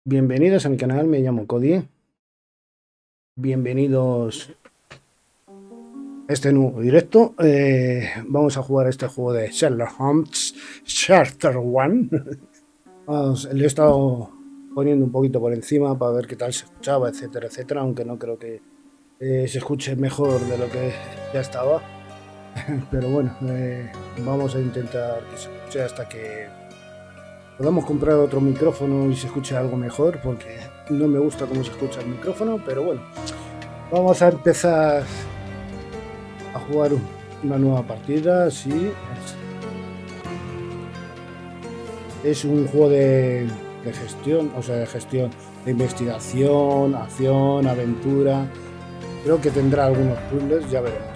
Bienvenidos a mi canal, me llamo Cody. Bienvenidos a este nuevo directo. Vamos a jugar este juego de Sherlock Holmes, Chapter 1. Le he estado poniendo un poquito por encima para ver qué tal se escuchaba, etcétera, etcétera, aunque no creo que se escuche mejor de lo que ya estaba. Pero bueno, vamos a intentar que se escuche hasta que podamos comprar otro micrófono y se escuche algo mejor, porque no me gusta cómo se escucha el micrófono, pero bueno. Vamos a empezar a jugar una nueva partida. Sí, es un juego de gestión, o sea, de gestión, de investigación, acción, aventura. Creo que tendrá algunos puzzles, ya veremos.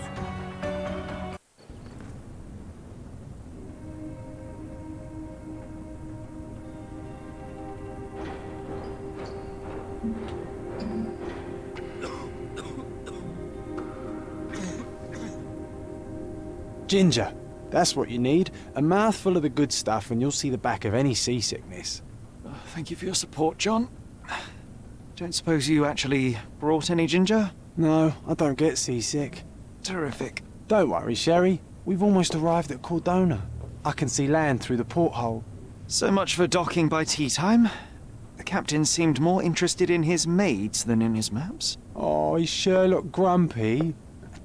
Ginger. That's what you need. A mouthful of the good stuff and you'll see the back of any seasickness. Thank you for your support, John. Don't suppose you actually brought any ginger? No, I don't get seasick. Terrific. Don't worry, Sherry. We've almost arrived at Cordona. I can see land through the porthole. So much for docking by tea time. The captain seemed more interested in his maids than in his maps. Oh, is Sherlock grumpy?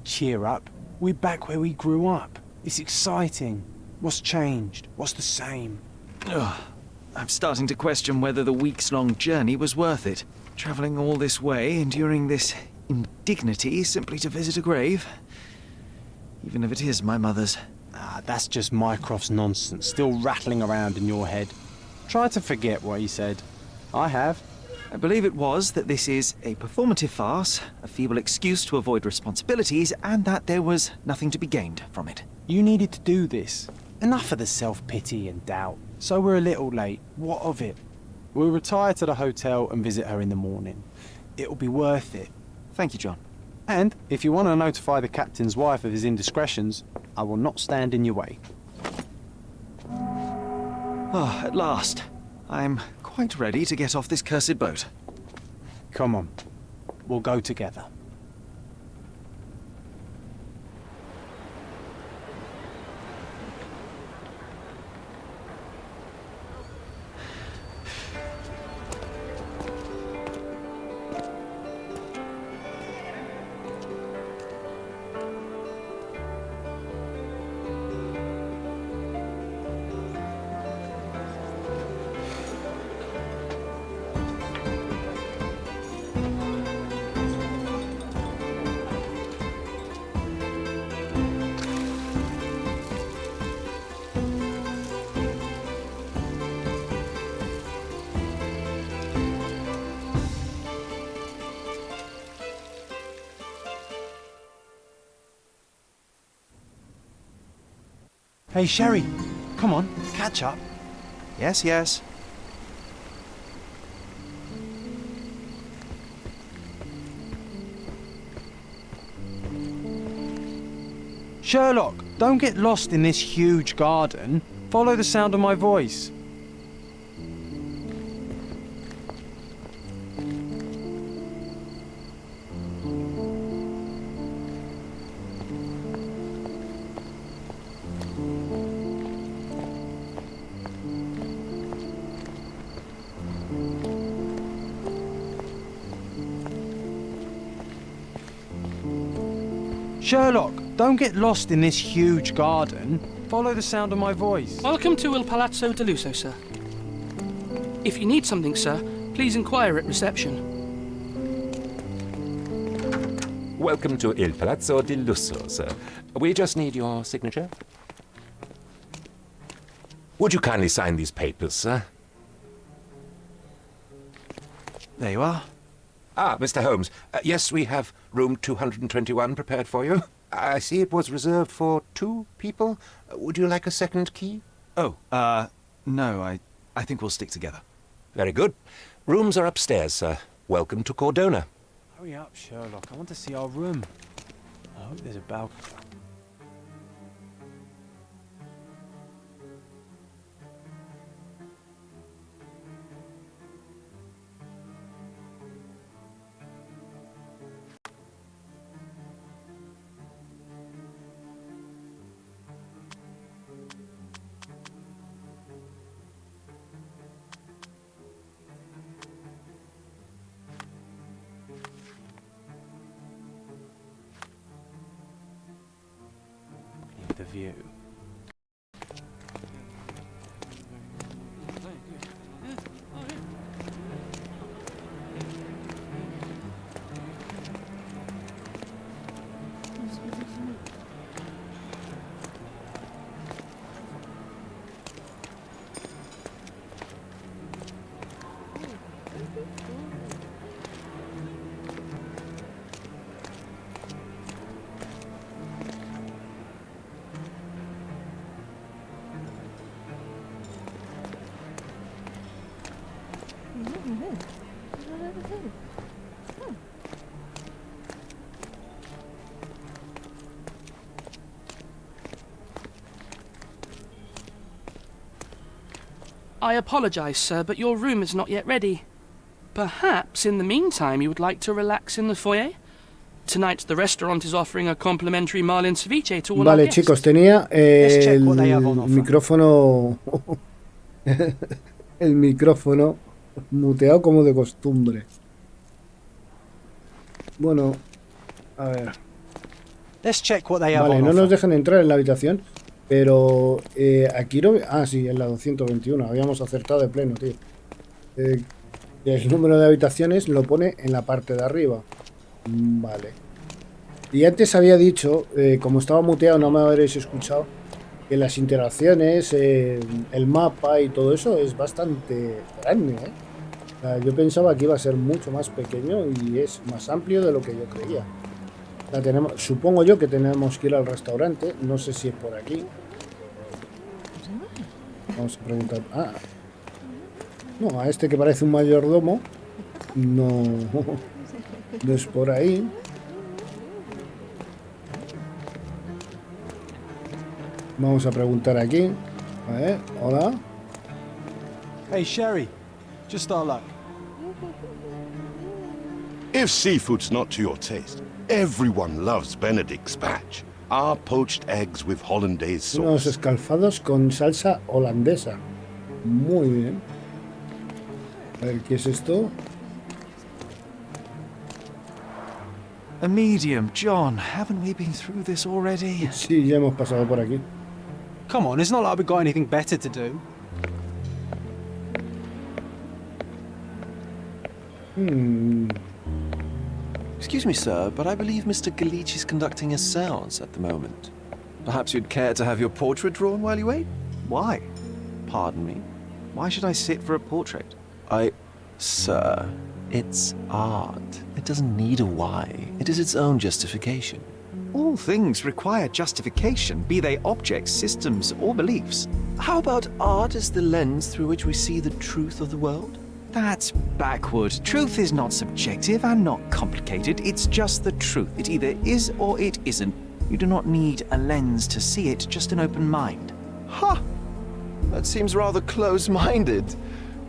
Cheer up. We're back where we grew up. It's exciting. What's changed? What's the same? Ugh. I'm starting to question whether the weeks-long journey was worth it. Travelling all this way, enduring this indignity simply to visit a grave. Even if it is my mother's. Ah, that's just Mycroft's nonsense, still rattling around in your head. Try to forget what he said. I have. I believe it was that this is a performative farce, a feeble excuse to avoid responsibilities, and that there was nothing to be gained from it. You needed to do this. Enough of the self-pity and doubt. So we're a little late. What of it? We'll retire to the hotel and visit her in the morning. It'll be worth it. Thank you, John. And if you want to notify the captain's wife of his indiscretions, I will not stand in your way. Ah, at last. I'm quite ready to get off this cursed boat. Come on. We'll go together. Hey, Sherry. Come on, catch up. Yes, yes. Sherlock, don't get lost in this huge garden. Follow the sound of my voice. Sherlock, don't get lost in this huge garden. Follow the sound of my voice. Welcome to Il Palazzo de Lusso, sir. If you need something, sir, please inquire at reception. Welcome to Il Palazzo di Lusso, sir. We just need your signature. Would you kindly sign these papers, sir? There you are. Ah, Mr. Holmes. Yes, we have room 221 prepared for you. I see it was reserved for 2 people. Would you like a second key? Oh, no, I think we'll stick together. Very good. Rooms are upstairs, sir. Welcome to Cordona. Hurry up, Sherlock. I want to see our room. I hope there's a balcony. the view. I apologize, sir, but your room is not yet ready. Perhaps, in the meantime, you would like to relax in the foyer? Tonight, the restaurant is offering a complimentary marlin ceviche to all our Vale, guests. chicos, tenía check el what they have on offer. micrófono el micrófono muteado como de costumbre. Bueno, a ver. Let's check what they have Vale, on no offer. nos dejan entrar en la habitación, pero aquí no... Ah, sí, en la 221. Habíamos acertado de pleno, tío. El número de habitaciones lo pone en la parte de arriba. Vale. Y antes había dicho, como estaba muteado, no me habréis escuchado, que las interacciones, el mapa y todo eso es bastante grande, ¿eh? O sea, yo pensaba que iba a ser mucho más pequeño y es más amplio de lo que yo creía. Supongo yo que tenemos que ir al restaurante. No sé si es por aquí. Vamos a preguntar. Ah, no, a este que parece un mayordomo. No, no es por ahí. Vamos a preguntar aquí. A ver, hola. Hey, Sherry. Just our luck. If seafood's not to your taste, everyone loves Benedict's batch. Our poached eggs with hollandaise Unos sauce. escalfados con salsa holandesa. Muy bien. A ver, ¿qué es esto? A medium, John. Haven't we been through this already? Sí, ya hemos pasado por aquí. Come on, it's not like we've got anything better to do. Excuse me, sir, but I believe Mr. Galici is conducting a séance at the moment. Perhaps you'd care to have your portrait drawn while you wait? Why? Pardon me? Why should I sit for a portrait? Sir, it's art. It doesn't need a why. It is its own justification. All things require justification, be they objects, systems, or beliefs. How about art as the lens through which we see the truth of the world? That's backward. Truth is not subjective and not complicated. It's just the truth. It either is or it isn't. You do not need a lens to see it, just an open mind. Ha! That seems rather close-minded.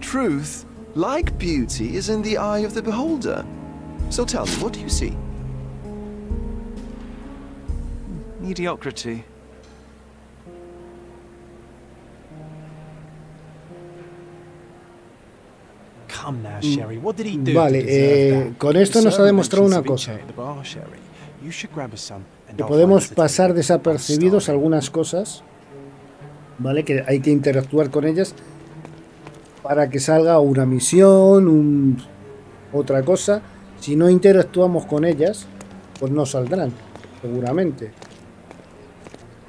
Truth, like beauty, is in the eye of the beholder. So tell me, what do you see? Mediocrity. Come now, Sherry. What did he do? Vale, to deserve that? con esto The nos ha servant demostrado una mentioned cosa. ceviche at the bar, Sherry. You should grab us some, and Que I'll podemos find us a pasar table. desapercibidos I'm algunas cosas, ¿vale? Que hay que interactuar con ellas para que salga una misión, otra cosa. Si no interactuamos con ellas, pues no saldrán, seguramente.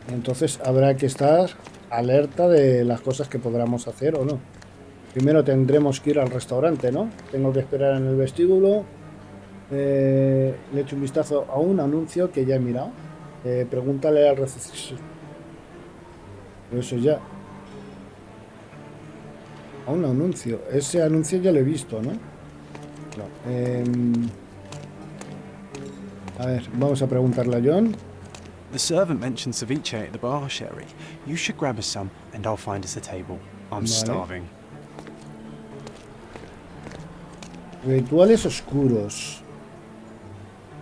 Entonces habrá que estar alerta de las cosas que podamos hacer o no. Primero tendremos que ir al restaurante, ¿no? Tengo que esperar en el vestíbulo. Le echo un vistazo a un anuncio que ya he mirado. Pregúntale al recepcionista. Pero eso ya. A un anuncio. Ese anuncio ya lo he visto, ¿no? No. A ver, vamos a preguntarle a John. The servant mentioned ceviche at the bar, Sherry. You should grab us some, and I'll find us a table. I'm Vale. starving. Rituales oscuros.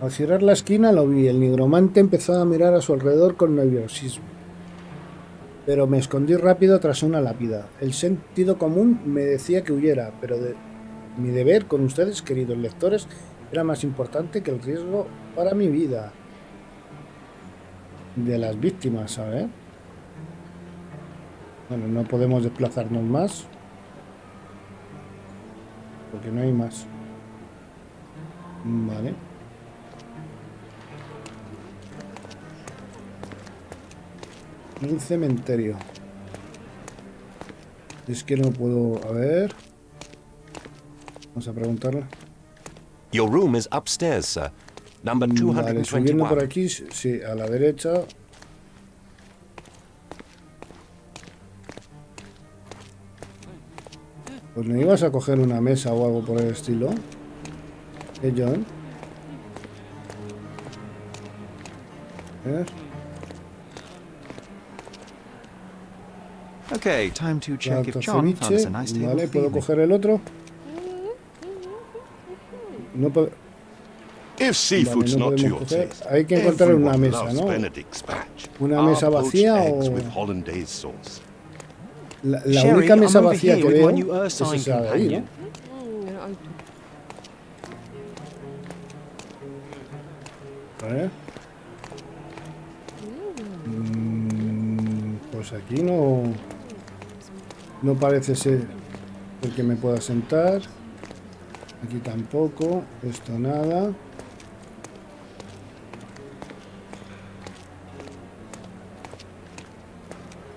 Al girar la esquina lo vi. El nigromante empezó a mirar a su alrededor con nerviosismo. Pero me escondí rápido tras una lápida. El sentido común me decía que huyera, pero mi deber con ustedes, queridos lectores, era más importante que el riesgo para mi vida. De las víctimas, ¿sabes? Bueno, no podemos desplazarnos más. Porque no hay más. Vale. Un cementerio. Es que no puedo... A ver... Vamos a preguntarle. Your room is upstairs, sir. Number Vale, subiendo por 221. aquí, sí, a la derecha. Pues no ibas a coger una mesa o algo por el estilo. John. A ver. Okay, time to check if Plato John found us ceviche. a nice table Vale, for ¿puedo evening. coger el otro? No puedo... If seafood's Vale, no not to podemos your coger. taste, Hay que encontrar una everyone mesa, loves ¿no? Benedict's batch. Una Our mesa poached vacía eggs o... with hollandaise sauce. La Sherry, única mesa I'm over vacía here que with veo my new es Ursine esa de ahí, ¿no? companion. A ver. Pues aquí no... No parece ser el que me pueda sentar. Aquí tampoco. Esto nada.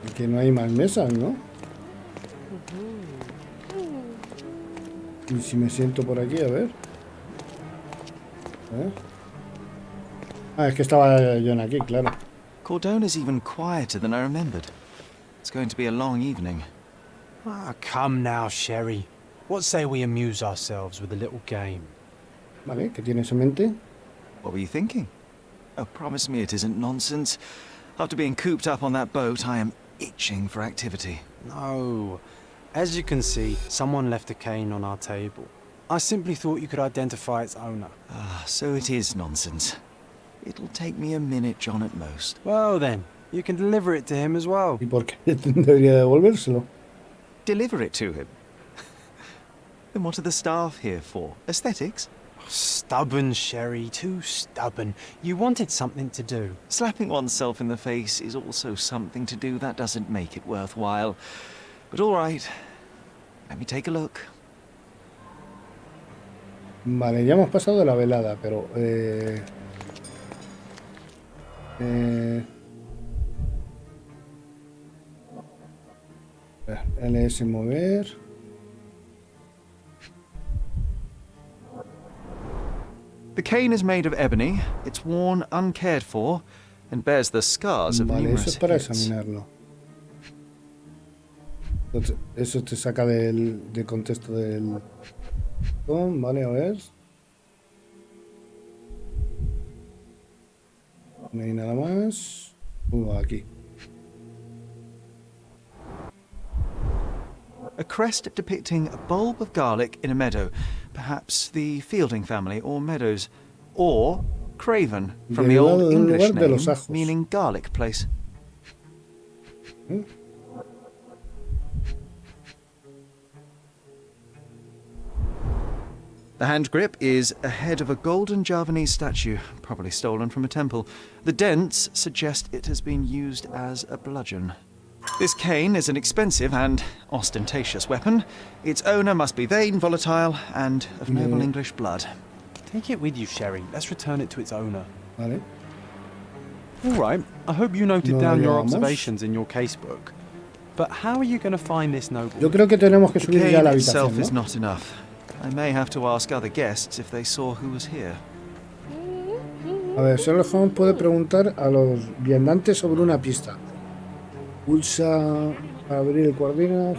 Y que no hay más mesas, ¿no? Y si me siento por aquí, a ver. Ah, es que estaba John aquí, claro. Cordona's even quieter than I remembered. It's going to be a long evening. Ah, come now, Sherry. What say we amuse ourselves with a little game? Vale, ¿qué tienes en mente? What were you thinking? Oh, promise me it isn't nonsense. After being cooped up on that boat, I am itching for activity. No. As you can see, someone left a cane on our table. I simply thought you could identify its owner. Ah, so it is nonsense. It'll take me a minute, John, at most. Well then, you can deliver it to him as well. ¿Y por qué debería devolvérselo? Deliver it to him? Then what are the staff here for? Aesthetics? Stubborn, Sherry, too stubborn. You wanted something to do. Slapping oneself in the face is also something to do. That doesn't make it worthwhile. But all right, let me take a look. Vale, ya hemos pasado la velada, pero... LS mover. The cane is made of ebony. It's worn uncared for and bears the scars of Vale, eso numerous es para hits. examinarlo. Entonces, eso te saca del contexto del... Vale, a ver. No hay nada más. Aquí. A crest depicting a bulb of garlic in a meadow, perhaps the Fielding family or Meadows, or Craven from the Derivado old de un English lugar de name los ajos. meaning garlic place. The hand grip is a head of a golden Javanese statue, probably stolen from a temple. The dents suggest it has been used as a bludgeon. This cane is an expensive and ostentatious weapon. Its owner must be vain, volatile, and of noble English blood. Take it with you, Sherry. Let's return it to its owner. Vale. All right. I hope you noted No down your llevamos. observations in your casebook. But how are you going to find this noble? Yo creo que tenemos que The subir ya a la cane itself habitación, is ¿no? not enough. I may have to ask other guests if they saw who was here. A ver, Sherlock Holmes puede preguntar a los viandantes sobre una pista. Pulsa para abrir el cuadrino,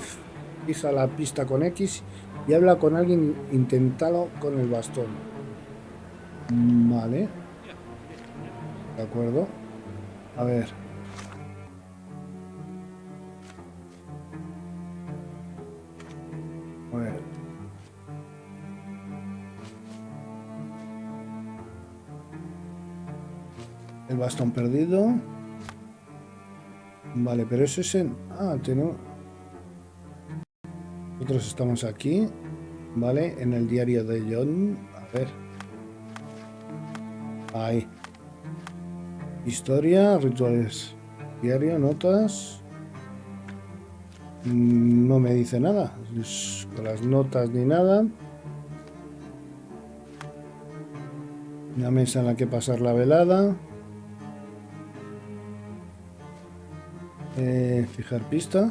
fija la pista con X y habla con alguien, inténtalo con el bastón. Vale. De acuerdo. A ver. A ver. El bastón perdido. Vale, pero eso es en... Ah, tenemos... Nosotros estamos aquí. Vale, en el diario de John. A ver. Ahí. Historia, rituales. Diario, notas. No me dice nada. Con las notas ni nada. Una mesa en la que pasar la velada. Fijar pista.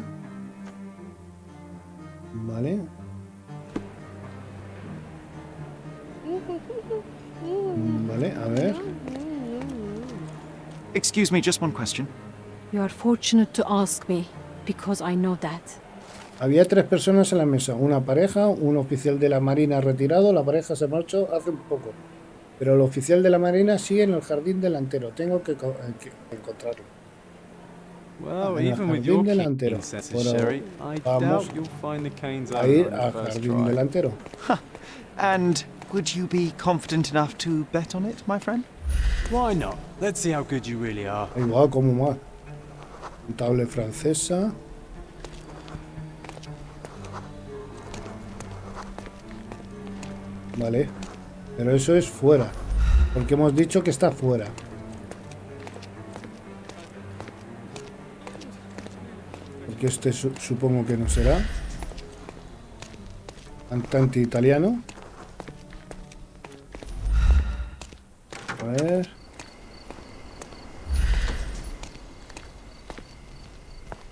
Vale. Vale, a ver. Excuse me, just one question. You are fortunate to ask me, because I know that. Había 3 personas en la mesa. Una pareja, un oficial de la Marina retirado. La pareja se marchó hace un poco. Pero el oficial de la Marina sigue en el jardín delantero. Tengo que encontrarlo. Well, En el even with jardín your delantero. incessant Pero Sherry, I vamos doubt you'll find the canes a ir owner on al the first jardín try. delantero. And would you be confident enough to bet on it, my friend? Why not? Let's see how good you really are. Ahí va, como más. Contable francesa. Vale. Pero eso es fuera. Porque hemos dicho que está fuera. Porque este supongo que no será. Cantante italiano. A ver.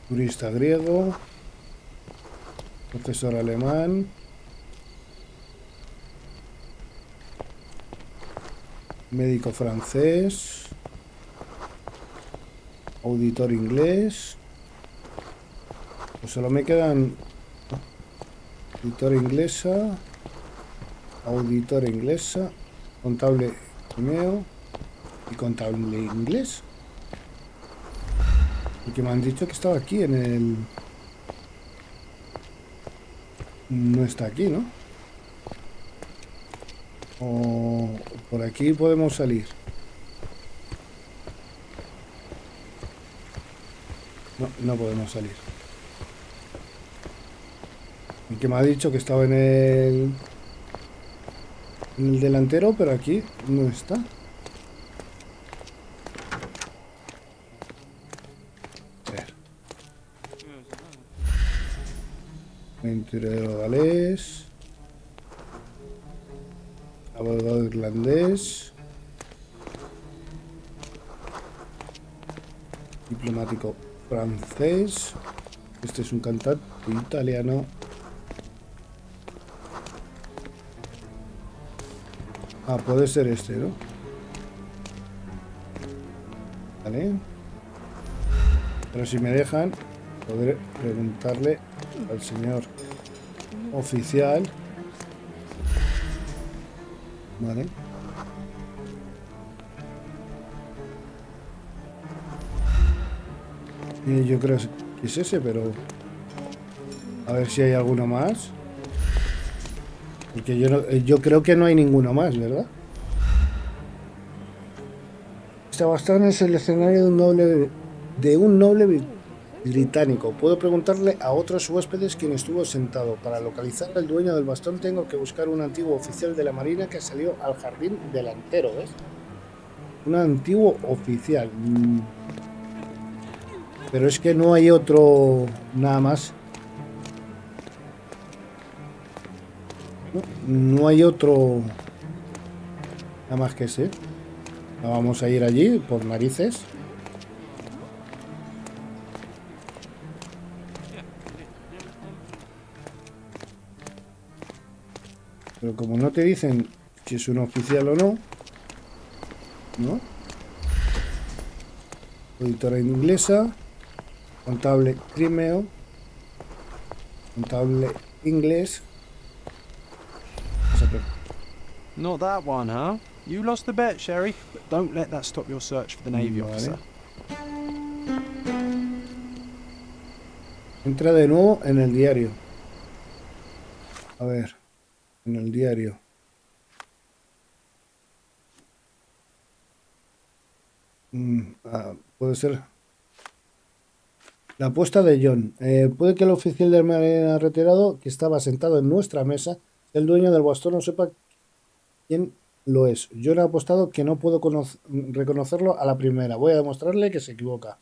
Turista griego. Profesor alemán. Médico francés. Auditor inglés. Pues solo me quedan auditora inglesa, contable primeo y contable inglés. Porque me han dicho que estaba aquí en el... No está aquí, ¿no? O por aquí podemos salir. No, no podemos salir. El que me ha dicho que estaba en el delantero, pero aquí no está. A ver. Aventurero galés. Abogado irlandés. Diplomático francés. Este es un cantante italiano. Ah, puede ser este, ¿no? Vale. Pero si me dejan, podré preguntarle al señor oficial. Vale. Yo creo que es ese, pero... A ver si hay alguno más. Porque yo creo que no hay ninguno más, ¿verdad? Este bastón es el escenario de un noble británico. Puedo preguntarle a otros huéspedes quién estuvo sentado. Para localizar al dueño del bastón tengo que buscar un antiguo oficial de la Marina que salió al jardín delantero, ¿ves? Un antiguo oficial. Pero es que no hay otro nada más. No hay otro nada más que ese. Vamos a ir allí por narices. Pero como no te dicen si es un oficial o no, ¿no? Auditora inglesa, contable crimeo, contable inglés. Not that one, huh? You lost the bet, Sherry, but don't let that stop your search for the Navy officer. Entra de nuevo en el diario. A ver, en el diario. Puede ser la apuesta de John. Puede que el oficial del marina retirado que estaba sentado en nuestra mesa, el dueño del bastón, no sepa quién lo es. John ha apostado que no puedo reconocerlo a la primera. Voy a demostrarle que se equivoca.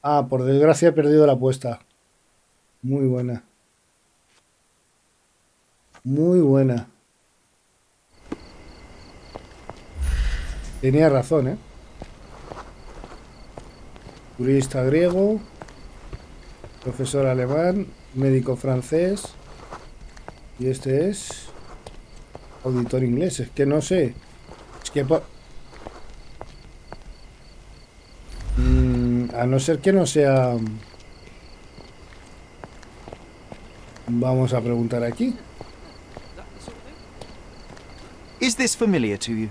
Ah, por desgracia he perdido la apuesta. Muy buena. Muy buena. Tenía razón, ¿eh? Turista griego, profesor alemán, médico francés y este es auditor inglés. Es que no sé. Es que a no ser que no sea... Vamos a preguntar aquí. Is this familiar to you?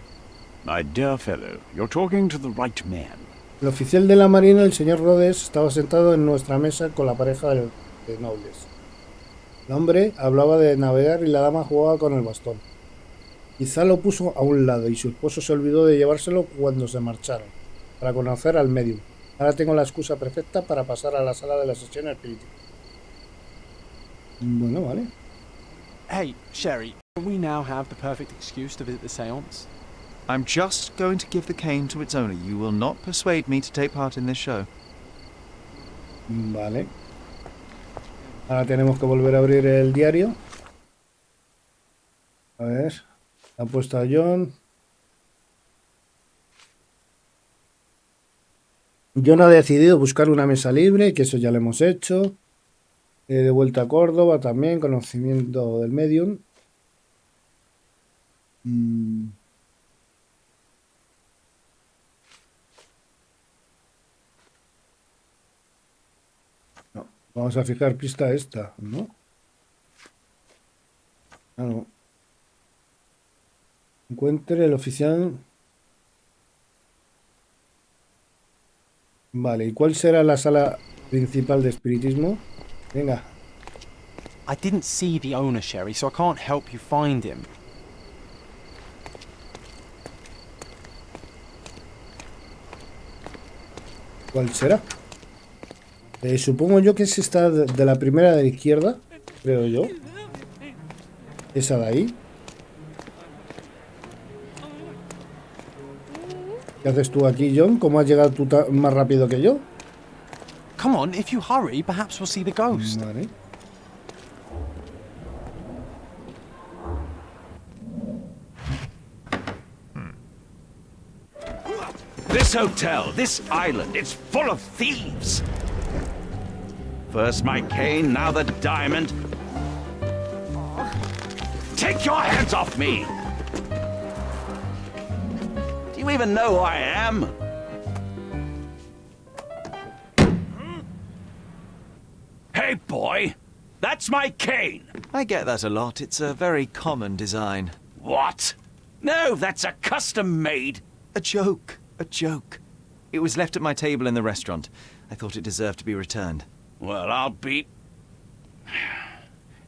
My dear fellow, you're talking to the right man. El oficial de la marina, el señor Rhodes, estaba sentado en nuestra mesa con la pareja de nobles. El hombre hablaba de navegar y la dama jugaba con el bastón. Quizá lo puso a un lado y su esposo se olvidó de llevárselo cuando se marcharon, para conocer al medium. Ahora tengo la excusa perfecta para pasar a la sala de la sesión espiritual. Bueno, vale. Hey, Sherry, we now have the perfect excuse to visit the seance. I'm just going to give the cane to its owner. You will not persuade me to take part in this show. Vale. Ahora tenemos que volver a abrir el diario. A ver. Ha puesto a John. John ha decidido buscar una mesa libre, que eso ya lo hemos hecho. De vuelta a Córdoba también, conocimiento del medium. No, vamos a fijar pista esta, ¿no? Ah, no. Encuentre el oficial. Vale, ¿y cuál será la sala principal de espiritismo? Venga. I didn't see the owner, Sherry, so I can't help you find him. ¿Cuál será? Supongo yo que es esta de la primera de la izquierda, creo yo. Esa de ahí. ¿Qué haces tú aquí, John? ¿Cómo has llegado tú más rápido que yo? Come on, if you hurry, perhaps we'll see the ghost. Vale. This hotel, this island, it's full of thieves. First my cane, now the diamond. Take your hands off me! Do you even know who I am? Hey, boy! That's my cane! I get that a lot. It's a very common design. What? No, that's a custom-made... A joke. A joke. It was left at my table in the restaurant. I thought it deserved to be returned. Well, I'll be...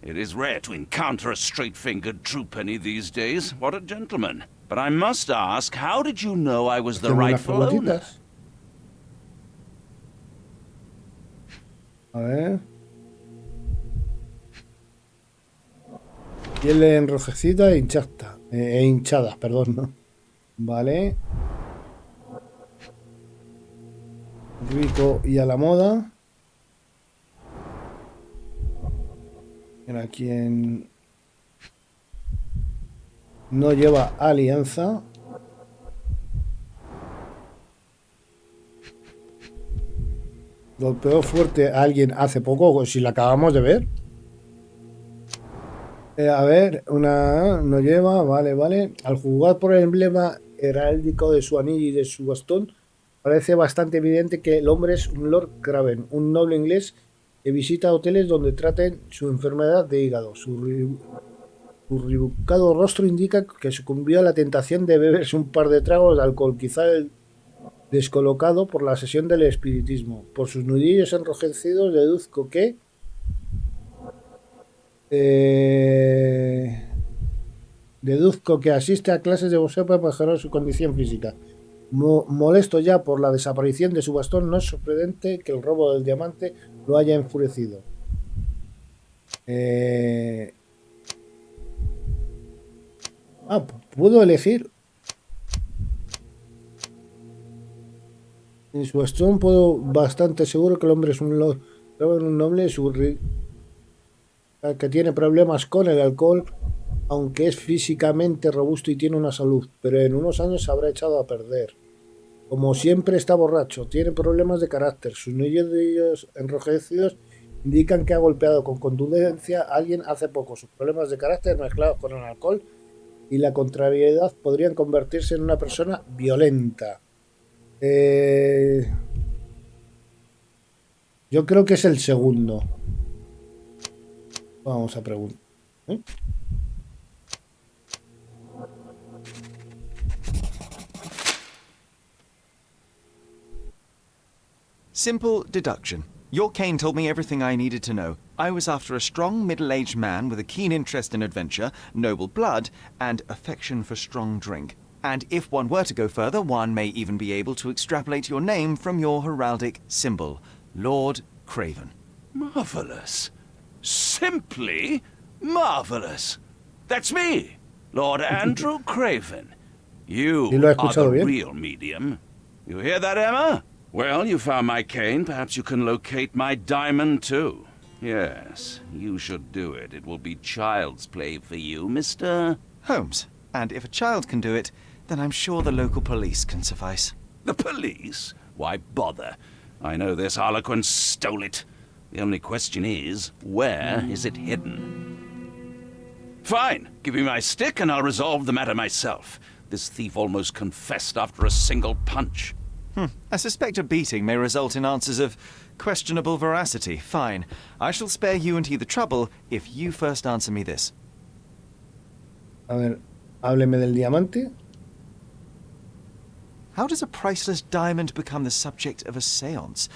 It is rare to encounter a straight-fingered true penny these days. What a gentleman. But I must ask, how did you know I was the rightful owner? A ver. Piel enrojecida e hinchada, perdón, ¿no? Vale. Rico y a la moda. Mira, quien no lleva alianza. Golpeó fuerte a alguien hace poco, si la acabamos de ver. A ver, una no lleva, vale. Al jugar por el emblema heráldico de su anillo y de su bastón, parece bastante evidente que el hombre es un Lord Craven, un noble inglés que visita hoteles donde traten su enfermedad de hígado. Su rebuscado rostro indica que sucumbió a la tentación de beberse un par de tragos de alcohol, quizá el descolocado por la sesión del espiritismo. Por sus nudillos enrojecidos deduzco que asiste a clases de boxeo para mejorar su condición física. Molesto ya por la desaparición de su bastón, no es sorprendente que el robo del diamante lo haya enfurecido. Puedo elegir. En su bastón puedo bastante seguro que el hombre es un noble. que tiene problemas con el alcohol, aunque es físicamente robusto y tiene una salud, pero en unos años se habrá echado a perder. Como siempre está borracho, tiene problemas de carácter, sus nudillos enrojecidos indican que ha golpeado con contundencia a alguien hace poco. Sus problemas de carácter mezclados con el alcohol y la contrariedad podrían convertirse en una persona violenta. Yo creo que es el segundo. Vamos a preguntar. Simple deduction. Your cane told me everything I needed to know. I was after a strong, middle-aged man with a keen interest in adventure, noble blood, and affection for strong drink. And if one were to go further, one may even be able to extrapolate your name from your heraldic symbol, Lord Craven. Marvelous. Simply marvelous. That's me, Lord Andrew Craven. You are the real medium. You hear that, Emma? Well, you found my cane. Perhaps you can locate my diamond, too. Yes, you should do it. It will be child's play for you, Mr. Holmes. And if a child can do it, then I'm sure the local police can suffice. The police? Why bother? I know this harlequin stole it. The only question is, where is it hidden? Fine. Give me my stick and I'll resolve the matter myself. This thief almost confessed after a single punch. I suspect a beating may result in answers of questionable veracity. Fine. I shall spare you and he the trouble if you first answer me this. A ver, hábleme del diamante. How does a priceless diamond become the subject of a séance?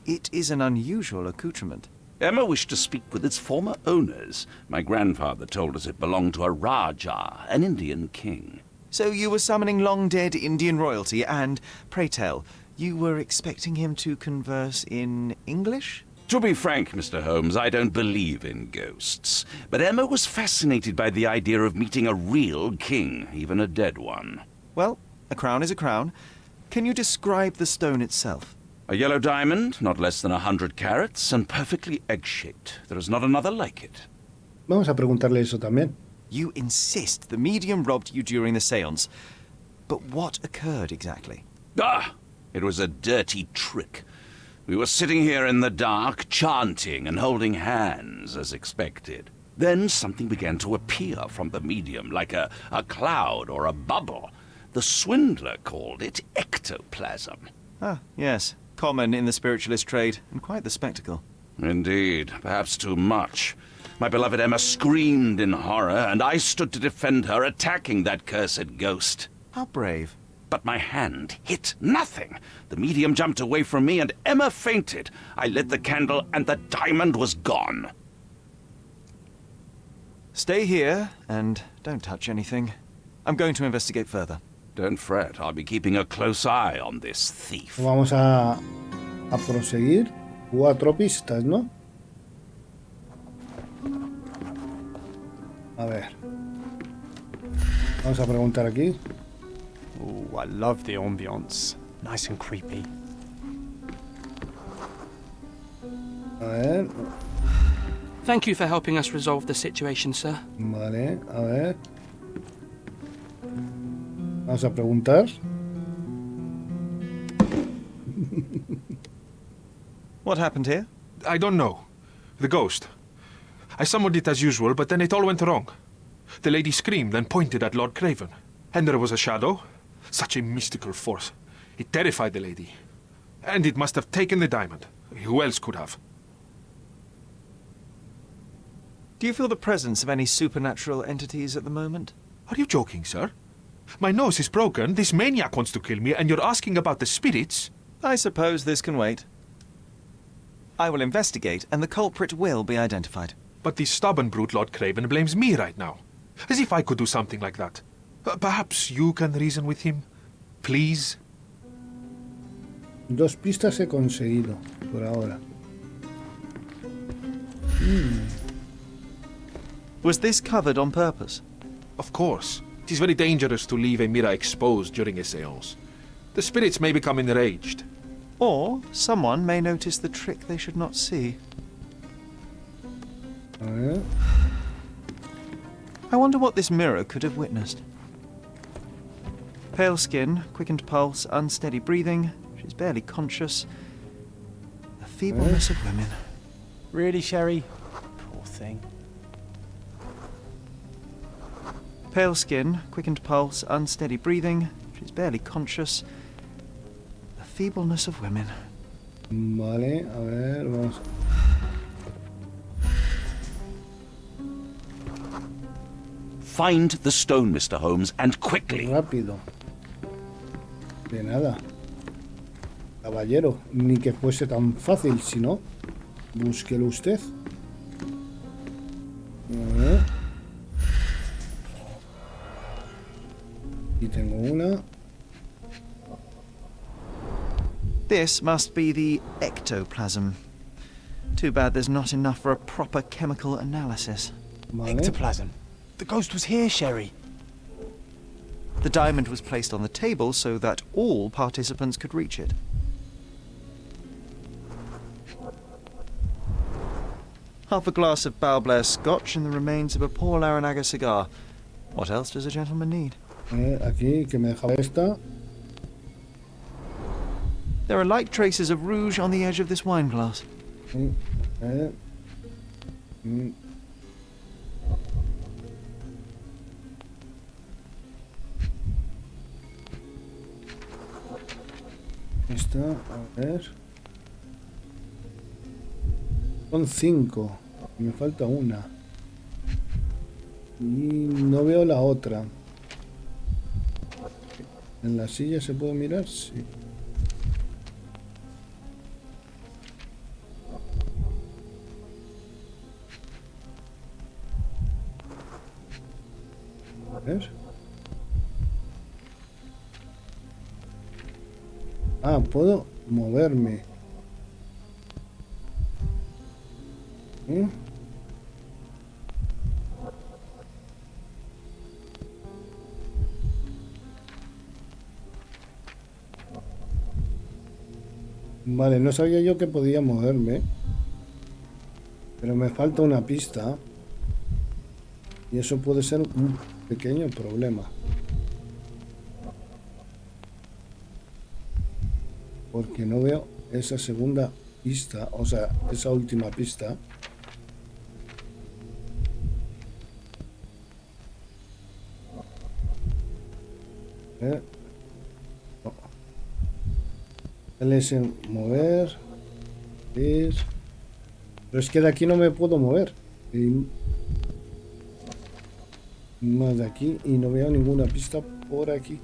It is an unusual accoutrement. Emma wished to speak with its former owners. My grandfather told us it belonged to a Rajah, an Indian king. So you were summoning long-dead Indian royalty and, pray tell, you were expecting him to converse in English? To be frank, Mr. Holmes, I don't believe in ghosts. But Emma was fascinated by the idea of meeting a real king, even a dead one. Well, a crown is a crown. Can you describe the stone itself? A yellow diamond, not less than 100 carats, and perfectly egg-shaped. There is not another like it. Vamos a preguntarle eso también. You insist the medium robbed you during the séance. But what occurred exactly? It was a dirty trick. We were sitting here in the dark, chanting and holding hands, as expected. Then something began to appear from the medium, like a cloud or a bubble. The swindler called it ectoplasm. Ah, yes. Common in the spiritualist trade, and quite the spectacle. Indeed, perhaps too much. My beloved Emma screamed in horror, and I stood to defend her, attacking that cursed ghost. How brave. But my hand hit nothing. The medium jumped away from me, and Emma fainted. I lit the candle, and the diamond was gone. Stay here, and don't touch anything. I'm going to investigate further. Don't fret, I'll be keeping a close eye on this thief. Vamos a proseguir. 4 pistas, ¿no? A ver. Vamos a preguntar aquí. Oh, I love the ambience. Nice and creepy. A ver. Thank you for helping us resolve the situation, sir. Vale, a ver. Vamos a preguntar. What happened here? I don't know. The ghost. I summoned it as usual, but then it all went wrong. The lady screamed and pointed at Lord Craven. And there was a shadow. Such a mystical force. It terrified the lady. And it must have taken the diamond. Who else could have? Do you feel the presence of any supernatural entities at the moment? Are you joking, sir? My nose is broken, this maniac wants to kill me, and you're asking about the spirits? I suppose this can wait. I will investigate, and the culprit will be identified. But the stubborn brute Lord Craven blames me right now. As if I could do something like that. Perhaps you can reason with him? Please? 2 pistas he conseguido, por ahora. Was this covered on purpose? Of course. It is very dangerous to leave a mirror exposed during a séance. The spirits may become enraged. Or someone may notice the trick they should not see. A ver. I wonder what this mirror could have witnessed. Pale skin, quickened pulse, unsteady breathing. She's barely conscious. The feebleness of women. Really, Sherry? Poor thing. Pale skin, quickened pulse, unsteady breathing. She's barely conscious. The feebleness of women. Vale, a ver, vamos. Find the stone, Mr. Holmes, and quickly. Rápido. De nada. Caballero, ni que fuese tan fácil, si no, búsquelo usted. A ver. Y tengo una. This must be the ectoplasm. Too bad there's not enough for a proper chemical analysis. Vale. Ectoplasm. The ghost was here, Sherry. The diamond was placed on the table so that all participants could reach it. Half a glass of Balblair scotch and the remains of a Paul Aranaga cigar. What else does a gentleman need? Aquí, que me dejaba esta. There are light traces of rouge on the edge of this wine glass. Esta, a ver. Son 5. Me falta una. Y no veo la otra. ¿En la silla se puede mirar? Sí. A ver. Ah, puedo moverme. ¿Eh? Vale, no sabía yo que podía moverme. Pero me falta una pista. Y eso puede ser un pequeño problema. Porque no veo esa segunda pista, o sea, esa última pista. No. LS mover. Ir. Pero es que de aquí no me puedo mover. Y más de aquí y no veo ninguna pista por aquí.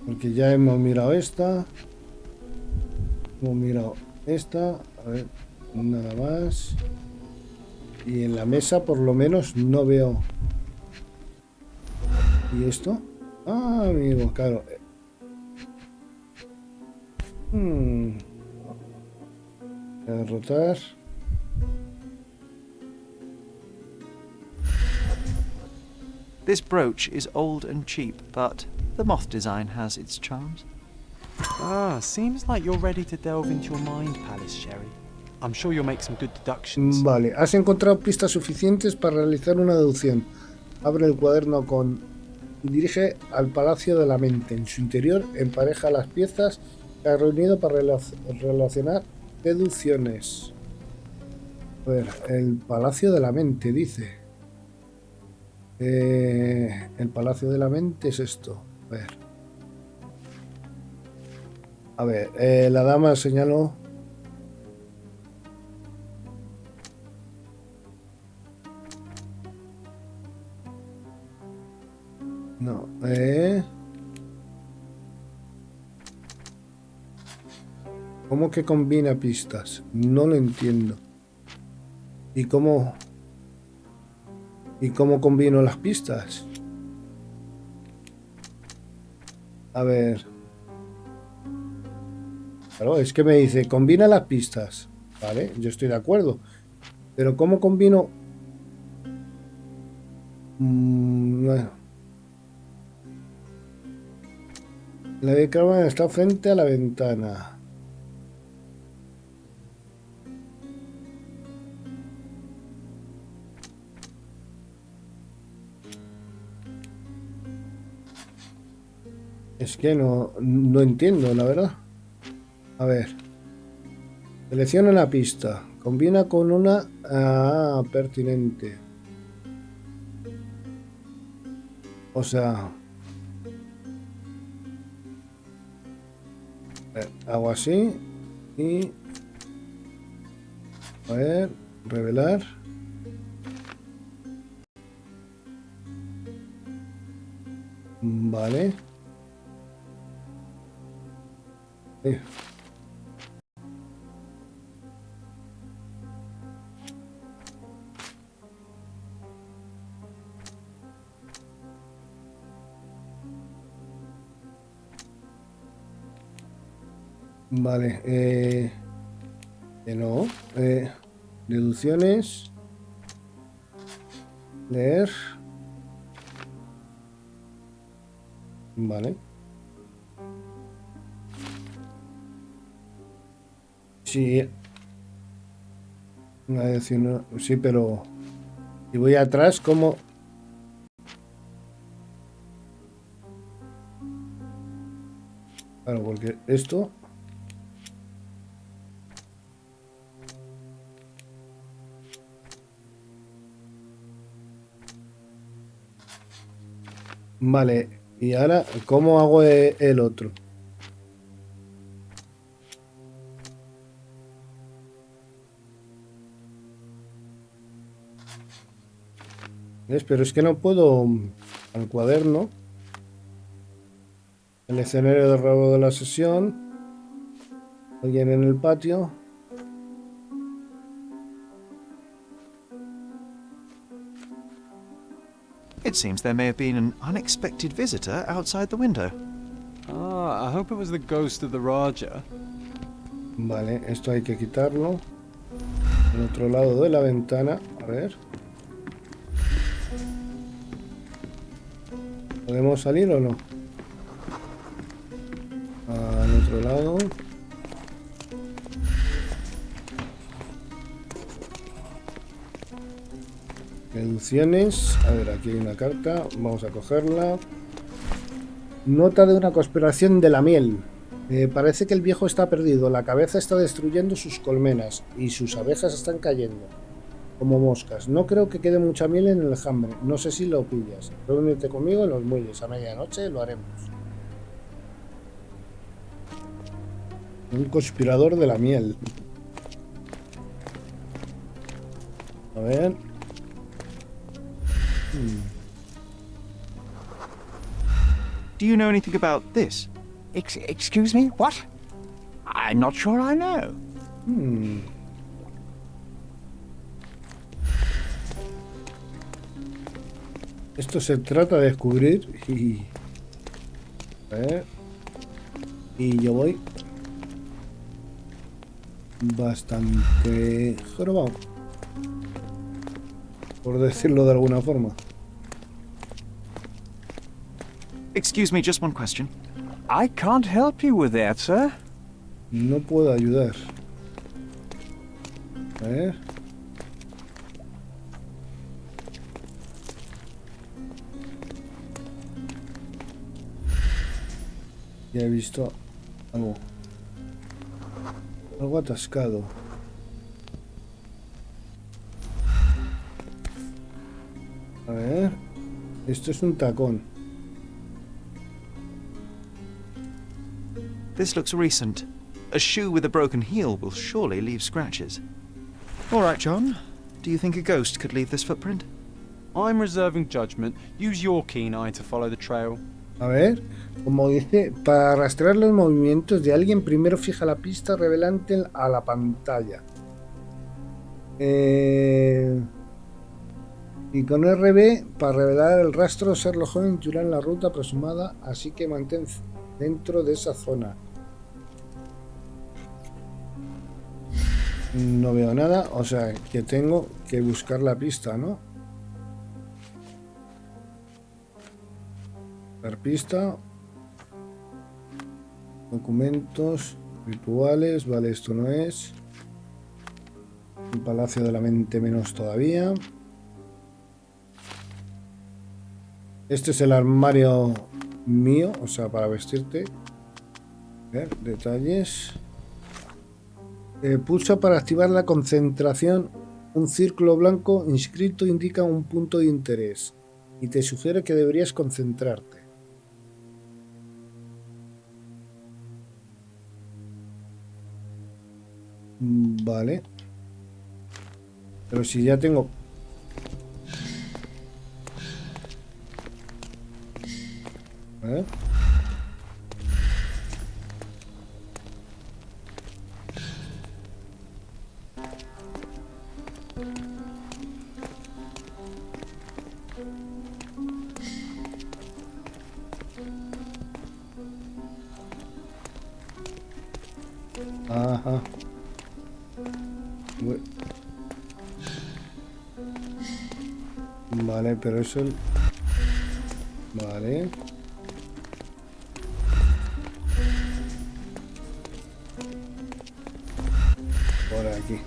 Porque ya hemos mirado esta. Hemos mirado esta. A ver, nada más. Y en la mesa por lo menos no veo. ¿Y esto? Ah, amigo, claro. Derrotar. This brooch is old and cheap, but the moth design has its charms. Ah, seems like you're ready to delve into your mind palace, Sherry. I'm sure you'll make some good deductions. Vale, has encontrado pistas suficientes para realizar una deducción. Abre el cuaderno con... Dirige al Palacio de la Mente. En su interior empareja las piezas que ha reunido para relacionar deducciones. A ver, el Palacio de la Mente, dice. El Palacio de la Mente es esto. A ver, la dama señaló. No, ¿cómo que combina pistas? No lo entiendo. ¿Y cómo combino las pistas? A ver. Claro, es que me dice, combina las pistas. Vale, yo estoy de acuerdo. Pero ¿cómo combino? Bueno. La de Carmen está frente a la ventana. Es que no entiendo, la verdad. A ver. Selecciona la pista. Combina con una pertinente. O sea... A ver, hago así. Y... A ver, revelar. Vale. Vale, que no. Deducciones. Leer. Vale. Sí. Sí, pero si voy atrás, ¿cómo? Claro, porque esto... Vale, y ahora, ¿cómo hago el otro? ¿Ves? Pero es que no puedo al cuaderno. El escenario de robo de la sesión. Alguien en el patio. It seems there may have been an unexpected visitor outside the window. Ah, I hope it was the ghost of the Raja. Vale, esto hay que quitarlo. Al otro lado de la ventana. A ver. ¿Podemos salir o no? Al otro lado. Deducciones. A ver, aquí hay una carta. Vamos a cogerla. Nota de una conspiración de la miel. Parece que el viejo está perdido. La cabeza está destruyendo sus colmenas y sus abejas están cayendo como moscas. No creo que quede mucha miel en el enjambre. No sé si lo pillas. Reúnete conmigo en los muelles. A medianoche lo haremos. Un conspirador de la miel. A ver. Do you know anything about this? Excuse me? What? I'm not sure I know. Esto se trata de descubrir y... A ver. Y yo voy bastante jorobado, por decirlo de alguna forma. Excuse me, just one question. I can't help you with that, sir. No puedo ayudar. A ver. Ya he visto algo atascado. A ver. Esto es un tacón. This looks recent. A shoe with a broken heel will surely leave scratches. All right, John. Do you think a ghost could leave this footprint? I'm reserving judgment. Use your keen eye to follow the trail. A ver, como dice, para rastrear los movimientos de alguien, primero fija la pista revelante a la pantalla. Y con RB, para revelar el rastro, Sherlock Holmes incluirá en la ruta aproximada, así que mantén dentro de esa zona. No veo nada, o sea que tengo que buscar la pista, ¿no? Buscar pista. Documentos, rituales, vale, esto no es. El Palacio de la Mente menos todavía. Este es el armario mío, o sea, para vestirte. A ver, detalles. Pulsa para activar la concentración. Un círculo blanco inscrito indica un punto de interés y te sugiere que deberías concentrarte. Vale. Pero si ya tengo... A ver. Ajá. Vale, pero eso... Vale. Por aquí.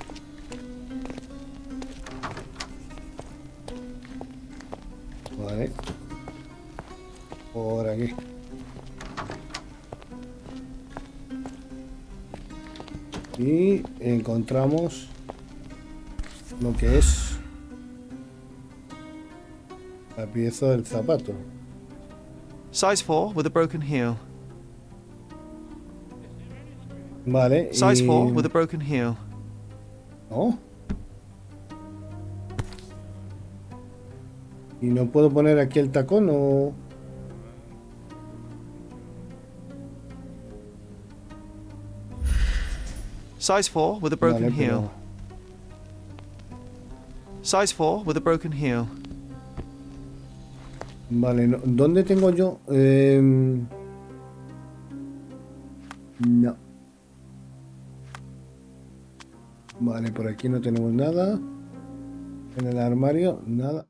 Vale. Por aquí. Y encontramos lo que es la pieza del zapato. Size 4 with a broken heel. Vale. Size 4 with a broken heel. ¿No? ¿Y no puedo poner aquí el tacón o...? Size 4 with a broken Vale, heel. pero... Size 4 with a broken heel. Vale, no. ¿Dónde tengo yo? No. Vale, por aquí no tenemos nada. En el armario, nada.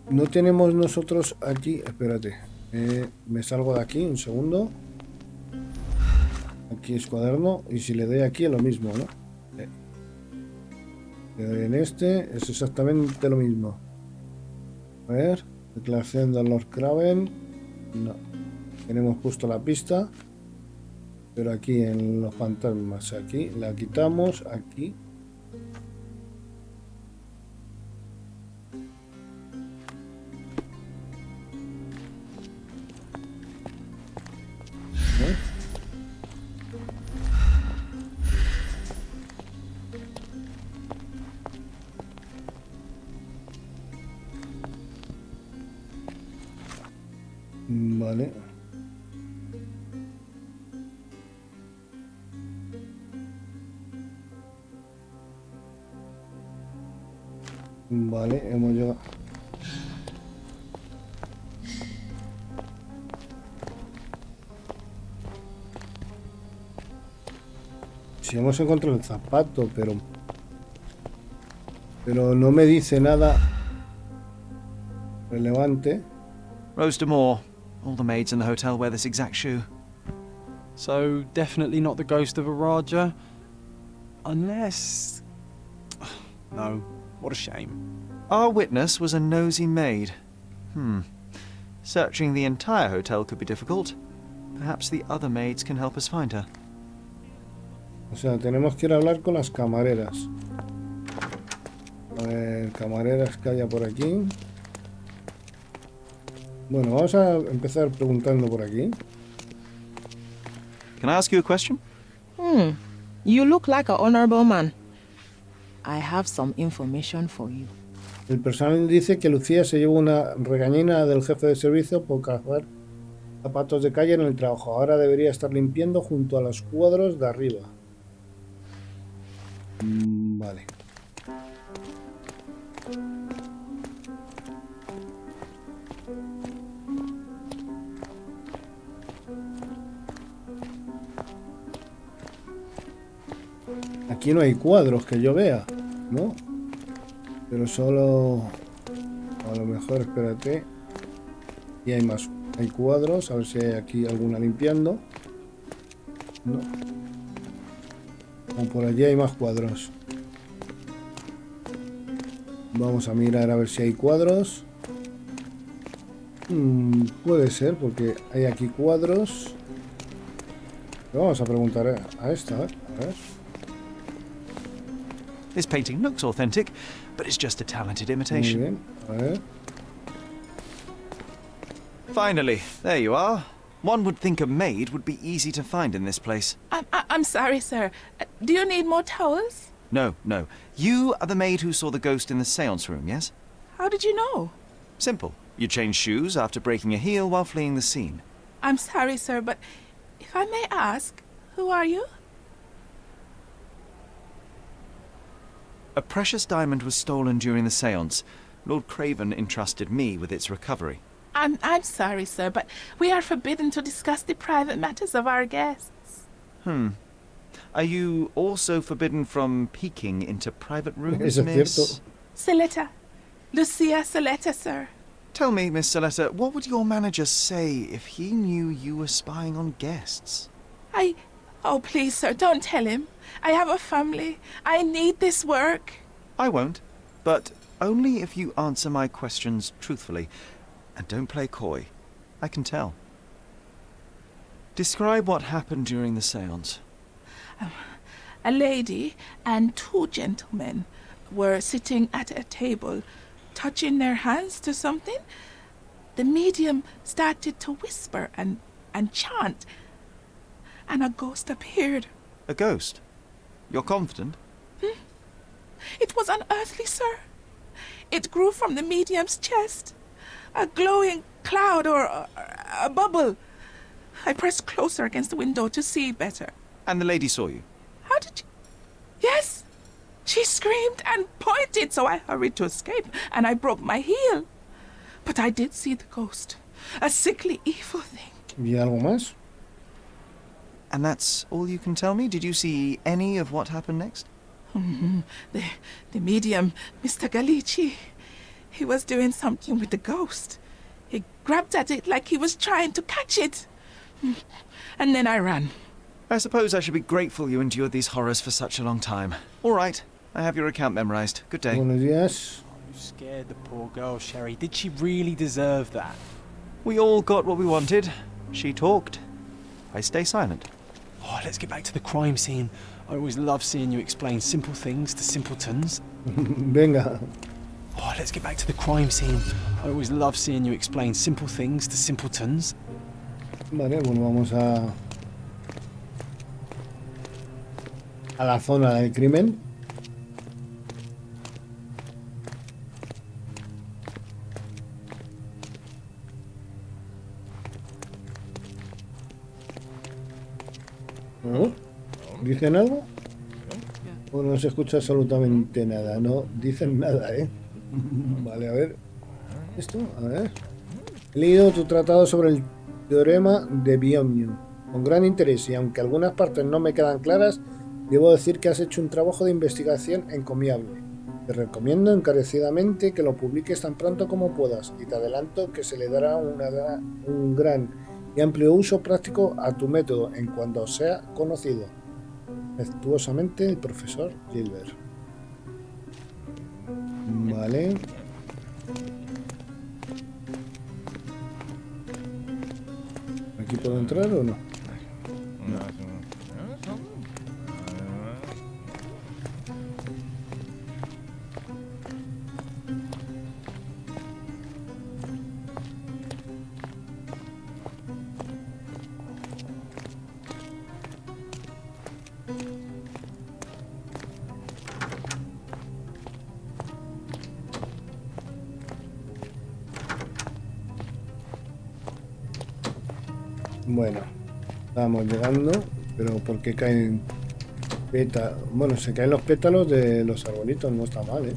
No tenemos nosotros aquí... Espérate. Me salgo de aquí, un segundo. Aquí es cuaderno. Y si le doy aquí es lo mismo, ¿no? Le doy en este. Es exactamente lo mismo. A ver. Declaración de Lord Craven. No. Tenemos justo la pista. Pero aquí en los fantasmas. Aquí la quitamos. Aquí. Vale. Vale, hemos llegado. Si hemos encontrado el zapato, pero no me dice nada relevante. Rose de Moore. All the maids in the hotel wear this exact shoe. So, definitely not the ghost of a Raja? Unless... No, what a shame. Our witness was a nosy maid. Searching the entire hotel could be difficult. Perhaps the other maids can help us find her. O sea, tenemos que ir a hablar con las camareras. A ver, camareras que haya por aquí. Bueno, vamos a empezar preguntando por aquí. Can I ask you a question? You look like an honorable man. I have some information for you. El personal dice que Lucía se llevó una regañina del jefe de servicio por cazar zapatos de calle en el trabajo. Ahora debería estar limpiando junto a los cuadros de arriba. Vale. Aquí no hay cuadros que yo vea, ¿no? Pero solo... A lo mejor, espérate. Y hay más. Hay cuadros. A ver si hay aquí alguna limpiando. No. O por allí hay más cuadros. Vamos a mirar a ver si hay cuadros. Puede ser, porque hay aquí cuadros. Pero vamos a preguntar a esta, a ver. This painting looks authentic, but it's just a talented imitation. Muy bien, a ver. Finally, there you are. One would think a maid would be easy to find in this place. I'm sorry, sir. Do you need more towels? No. You are the maid who saw the ghost in the seance room, yes? How did you know? Simple. You changed shoes after breaking a heel while fleeing the scene. I'm sorry, sir, but if I may ask, who are you? A precious diamond was stolen during the seance. Lord Craven entrusted me with its recovery. I'm sorry, sir, but we are forbidden to discuss the private matters of our guests. Are you also forbidden from peeking into private rooms, Eso es Miss? cierto. Saletta. Lucia Saletta, sir. Tell me, Miss Saletta, what would your manager say if he knew you were spying on guests? Oh, please, sir, don't tell him. I have a family. I need this work. I won't, but only if you answer my questions truthfully. And don't play coy. I can tell. Describe what happened during the seance. A lady and two gentlemen were sitting at a table, touching their hands to something. The medium started to whisper and chant, and a ghost appeared. A ghost? You're confident? It was unearthly, sir. It grew from the medium's chest. A glowing cloud or a bubble. I pressed closer against the window to see better. And the lady saw you? How did you... Yes! She screamed and pointed, so I hurried to escape, and I broke my heel. But I did see the ghost. A sickly, evil thing. ¿Y algo más? And that's all you can tell me? Did you see any of what happened next? The medium, Mr. Galici, he was doing something with the ghost. He grabbed at it like he was trying to catch it. And then I ran. I suppose I should be grateful you endured these horrors for such a long time. All right, I have your account memorized. Good day. Buenos días. You scared the poor girl, Sherry. Did she really deserve that? We all got what we wanted. She talked. I stay silent. Oh, let's get back to the crime scene. I always love seeing you explain simple things to simpletons. Venga. Oh, let's get back to the crime scene. I always love seeing you explain simple things to simpletons. Vale, bueno, vamos a la zona del crimen. ¿No? ¿Dicen algo? O no se escucha absolutamente nada. No dicen nada, ¿eh? Vale, a ver. Esto, a ver. He leído tu tratado sobre el teorema de binomio con gran interés, y aunque algunas partes no me quedan claras, debo decir que has hecho un trabajo de investigación encomiable. Te recomiendo encarecidamente que lo publiques tan pronto como puedas, y te adelanto que se le dará un gran y amplio uso práctico a tu método en cuanto sea conocido. Afectuosamente, el profesor Gilbert. Vale. ¿Aquí puedo entrar o no? Bueno, estamos llegando, pero porque caen pétalos. Bueno, se caen los pétalos de los arbolitos, no está mal, ¿eh?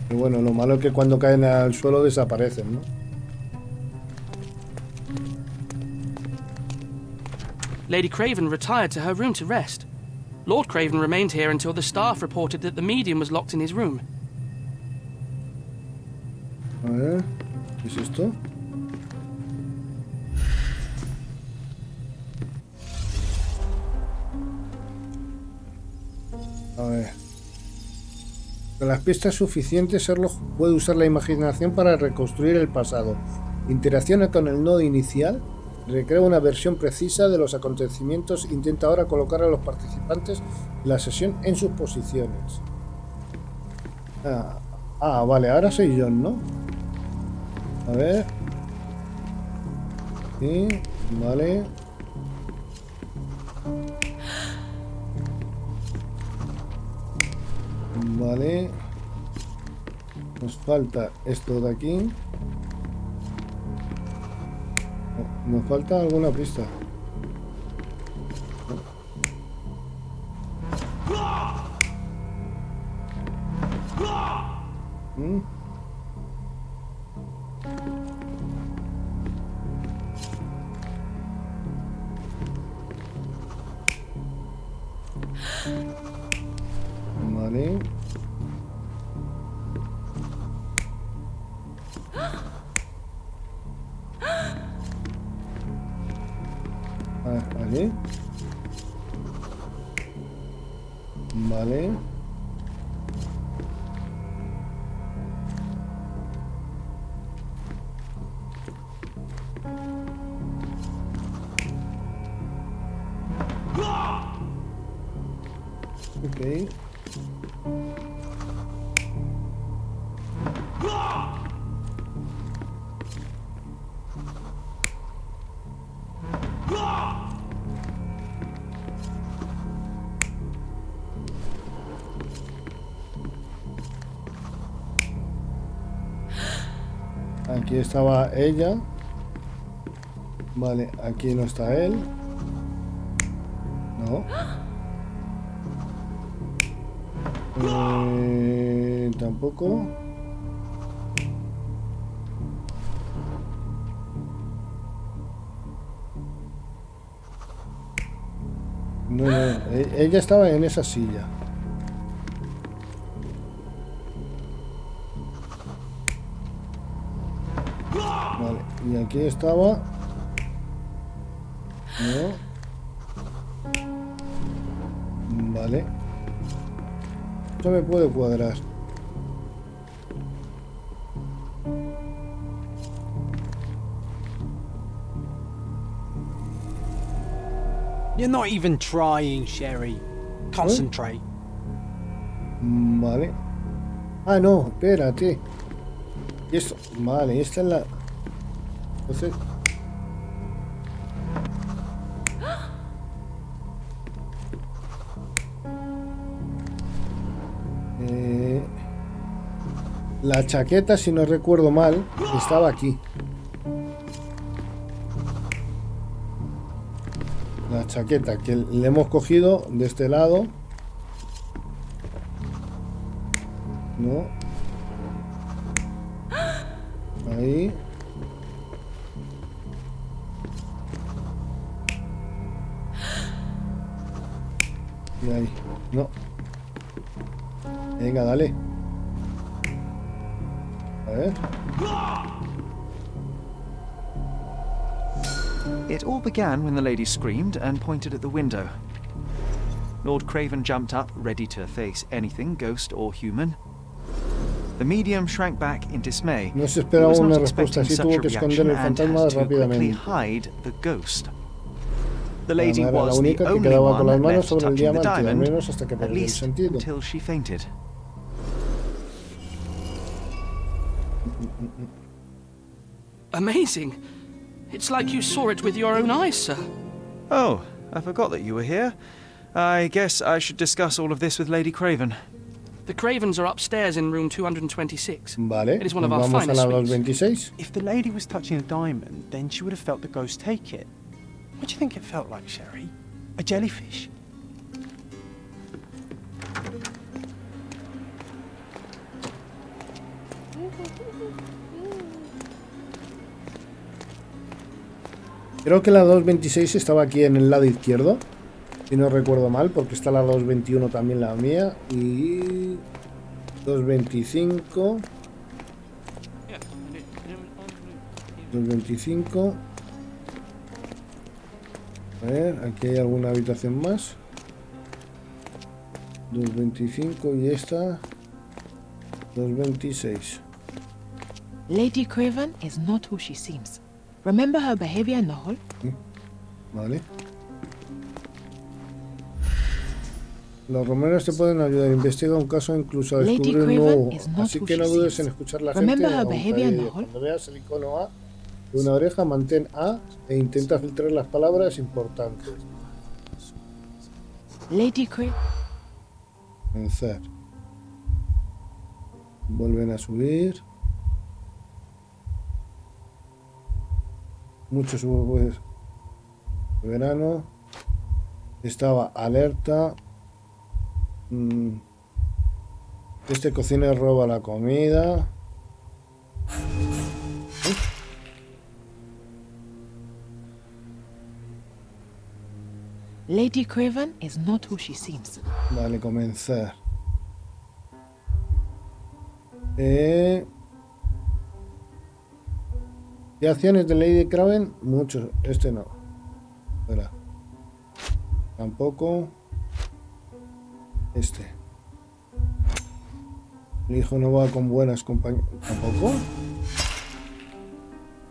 Pero bueno, lo malo es que cuando caen al suelo desaparecen, ¿no? Lady Craven retired to her room to rest. Lord Craven remained here until the staff reported that the medium was locked in his room. A ver, ¿qué es esto? A ver. Con las pistas suficientes, Sherlock puede usar la imaginación para reconstruir el pasado. Interacciona con el nodo inicial, recrea una versión precisa de los acontecimientos, intenta ahora colocar a los participantes en la sesión en sus posiciones. Vale, ahora soy John, ¿no? A ver. Sí, vale. Vale. Nos falta esto de aquí. Nos falta alguna pista. Vale. Vale. Vale. Ok. Aquí estaba ella. Vale, aquí no está él. No. Tampoco. No, ella estaba en esa silla. Vale, y aquí estaba. No. Vale. Esto me puede cuadrar. You're not even trying, Sherry. Concentrate. Vale. Ah, no, espérate. Y esto, vale, esta es la... Entonces... La chaqueta, si no recuerdo mal, estaba aquí. La chaqueta que le hemos cogido de este lado. No. Ahí. Y ahí. No. Venga, dale. A ver. It all began when the lady screamed and pointed at the window. Lord Craven jumped up, ready to face anything, ghost or human. The medium shrank back in dismay. No se esperaba una respuesta así, tuvo que esconder el fantasma rápidamente. Hide the ghost. The lady era la was the única que only quedaba con las one manos left sobre el touching the diamante, al diamond, menos hasta que at perdió el least sentido. until she fainted. Amazing. It's like you saw it with your own eyes, sir. Oh, I forgot that you were here. I guess I should discuss all of this with Lady Craven. The Cravens are upstairs in room 226. Vale, it is one of our vamos finest a la suites. 226. If the lady was touching a diamond, then she would have felt the ghost take it. What do you think it felt like, Sherry? A jellyfish? Creo que la 226 estaba aquí en el lado izquierdo, si no recuerdo mal, porque está la 221 también la mía, y 225, 225, a ver, aquí hay alguna habitación más, 225 y esta, 226. Lady Craven is not who she seems. Remember her behavior in the hall? Vale. Los romeros te pueden ayudar. Investiga un caso incluso a descubrir un nuevo. Así que no dudes en escuchar la gente. Cuando veas el icono A de una oreja, mantén A e intenta filtrar las palabras importantes. Lady Craven. Comenzar. Vuelven a subir. Muchos huevos de verano. Estaba alerta. Este cocinero roba la comida. Lady Craven is not who she seems. Vale, comenzar. ¿Qué acciones de Lady Craven? Muchos. Este no. Espera. Tampoco. Este. El hijo no va con buenas compañías. ¿Tampoco?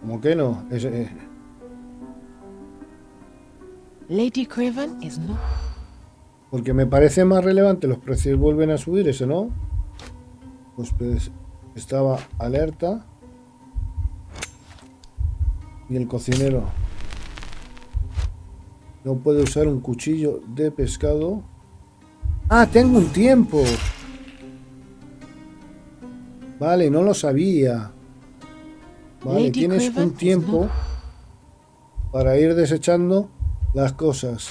¿Cómo que no? Lady Craven is not. Porque me parece más relevante. Los precios vuelven a subir. Ese no. Pues estaba alerta. Y el cocinero no puede usar un cuchillo de pescado. ¡Ah, tengo un tiempo! Vale, no lo sabía. Vale, tienes un tiempo para ir desechando las cosas.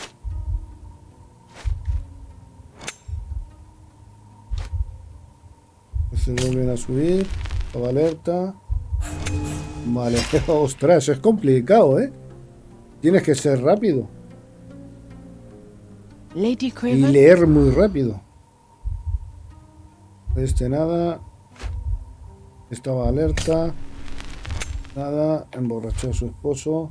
Se vuelven a subir. Estaba alerta. Vale, ostras, es complicado, ¿eh? Tienes que ser rápido. Lady Craven. Y leer muy rápido. Este nada. Estaba alerta. Nada. Emborrachó a su esposo.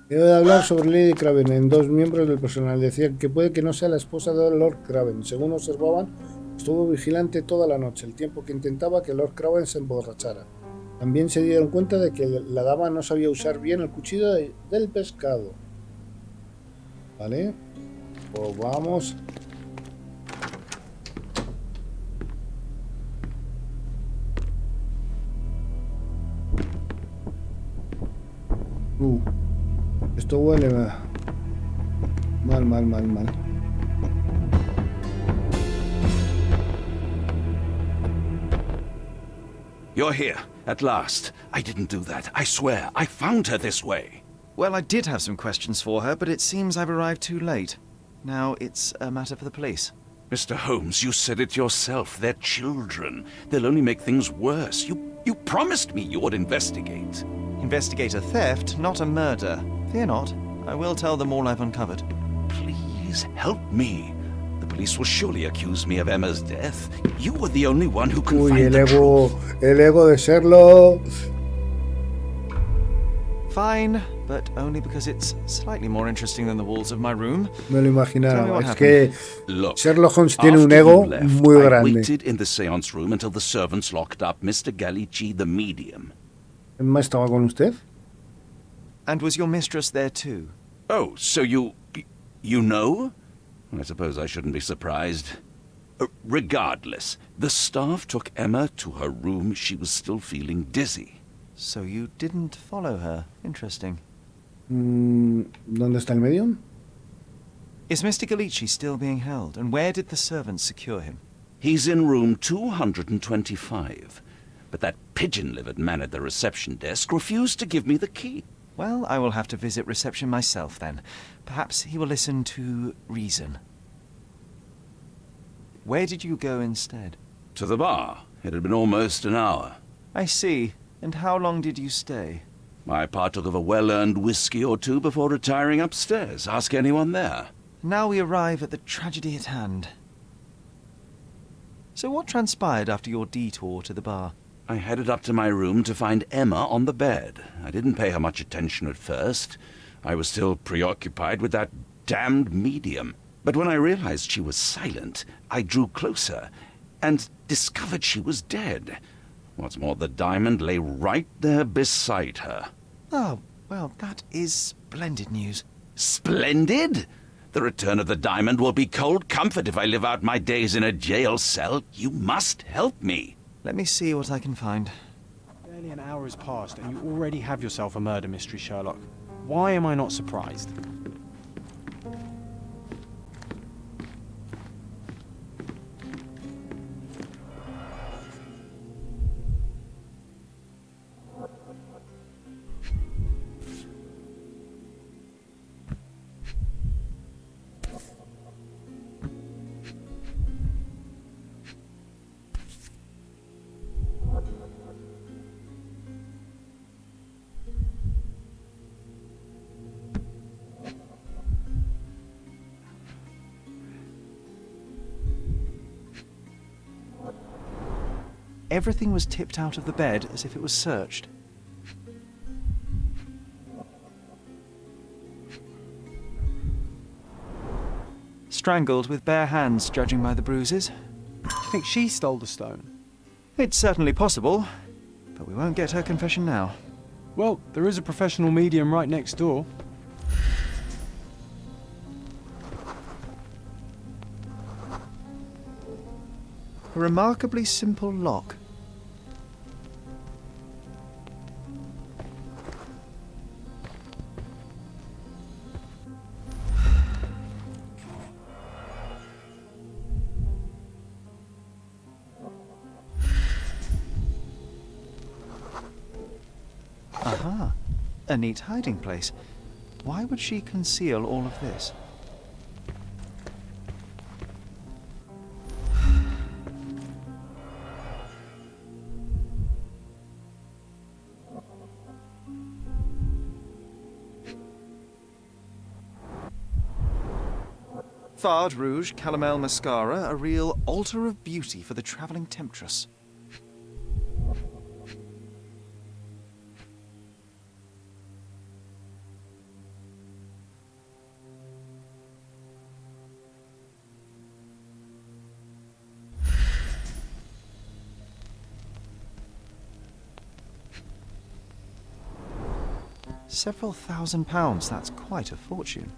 He de hablar sobre Lady Craven en dos miembros del personal. Decían que puede que no sea la esposa de Lord Craven. Según observaban, estuvo vigilante toda la noche, el tiempo que intentaba que Lord Craven se emborrachara. También se dieron cuenta de que la dama no sabía usar bien el cuchillo del pescado. Vale. Pues vamos. Esto huele mal. You're here, at last. I didn't do that. I swear, I found her this way. Well, I did have some questions for her, but it seems I've arrived too late. Now it's a matter for the police. Mr. Holmes, you said it yourself. They're children. They'll only make things worse. You promised me you would investigate. Investigate a theft, not a murder. Fear not. I will tell them all I've uncovered. Please, help me. The police will surely accuse me of Emma's death. You were the only one who can find the truth. El ego de Sherlock. Fine, but only because it's slightly more interesting than the walls of my room. Me lo imaginaba. Es que Sherlock Holmes tiene un ego muy grande. I waited in the seance room until the servants locked up Mr. Gallici, the medium. ¿Emma estaba con usted? And was your mistress there too? Oh, so you know? I suppose I shouldn't be surprised. Regardless, the staff took Emma to her room. She was still feeling dizzy. So you didn't follow her. Interesting. ¿Dónde está el medium? Is Mr. Gallici still being held? And where did the servants secure him? He's in room 225. But that pigeon-livered man at the reception desk refused to give me the key. Well, I will have to visit reception myself then. Perhaps he will listen to reason. Where did you go instead? To the bar. It had been almost an hour. I see. And how long did you stay? I partook of a well-earned whiskey or two before retiring upstairs. Ask anyone there. Now we arrive at the tragedy at hand. So what transpired after your detour to the bar? I headed up to my room to find Emma on the bed. I didn't pay her much attention at first. I was still preoccupied with that damned medium. But when I realized she was silent, I drew closer and discovered she was dead. What's more, the diamond lay right there beside her. Oh, well, that is splendid news. Splendid? The return of the diamond will be cold comfort if I live out my days in a jail cell. You must help me. Let me see what I can find. Barely an hour has passed and you already have yourself a murder mystery, Sherlock. Why am I not surprised? Everything was tipped out of the bed as if it was searched. Strangled with bare hands, judging by the bruises. Do you think she stole the stone? It's certainly possible, but we won't get her confession now. Well, there is a professional medium right next door. A remarkably simple lock. Aha, a neat hiding place. Why would she conceal all of this? Fard Rouge Calomel Mascara, a real altar of beauty for the travelling temptress. Several £1,000, that's quite a fortune.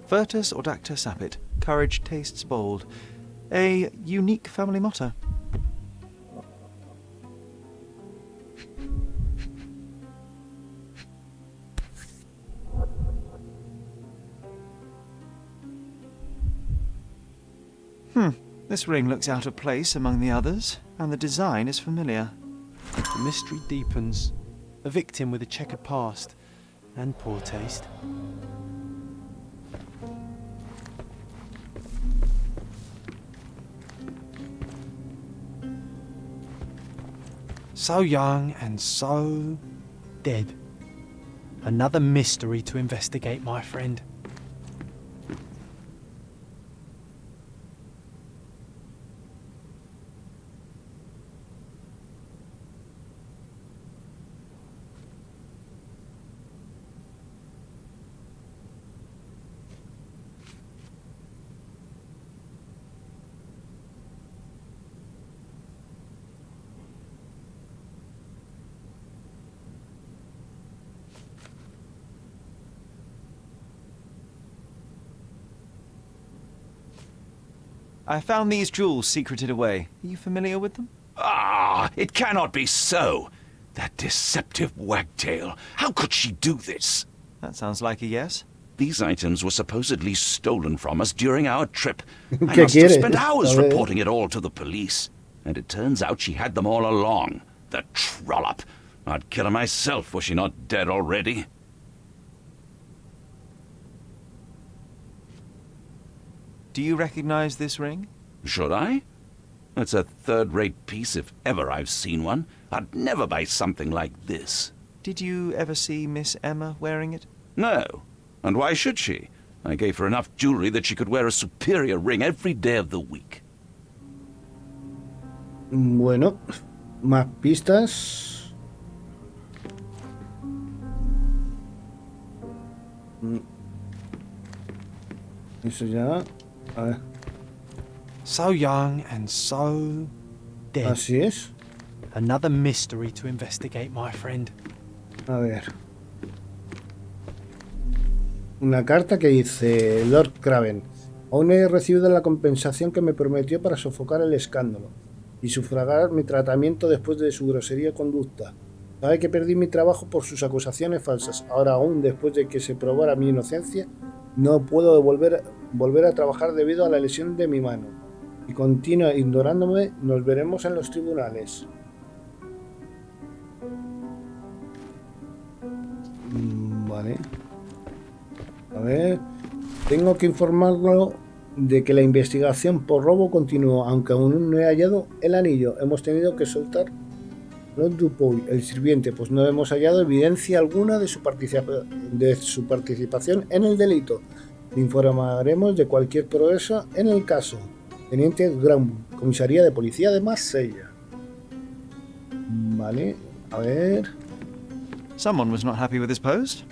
Virtus Audacta Sapit, courage tastes bold. A unique family motto. This ring looks out of place among the others, and the design is familiar. The mystery deepens. A victim with a checkered past and poor taste. So young and so dead. Another mystery to investigate, my friend. I found these jewels secreted away. Are you familiar with them? Ah, it cannot be so. That deceptive wagtail. How could she do this? That sounds like a yes. These items were supposedly stolen from us during our trip. I ¿Qué must have quiere? spent hours A ver. reporting it all to the police. And it turns out she had them all along. The trollop. I'd kill her myself were she not dead already. Do you recognize this ring? Should I? It's a third-rate piece if ever I've seen one. I'd never buy something like this. Did you ever see Miss Emma wearing it? No. And why should she? I gave her enough jewelry that she could wear a superior ring every day of the week. Bueno, más pistas. Eso ya. A ver. So young and so dead. Así es. Another mystery to investigate, my friend. A ver. Una carta que dice: Lord Craven, aún he recibido la compensación que me prometió para sofocar el escándalo y sufragar mi tratamiento después de su grosería conducta. Sabe que perdí mi trabajo por sus acusaciones falsas. Ahora, aún después de que se probara mi inocencia, no puedo volver a trabajar debido a la lesión de mi mano. Y continúa ignorándome. Nos veremos en los tribunales. Vale. A ver. Tengo que informarlo de que la investigación por robo continúa, aunque aún no he hallado el anillo. Hemos tenido que soltar Lord Dupuy, el sirviente, pues no hemos hallado evidencia alguna de su participación en el delito. Le informaremos de cualquier progreso en el caso. Teniente Brown, Comisaría de Policía de Marsella. Vale, a ver. Someone was not happy with his post.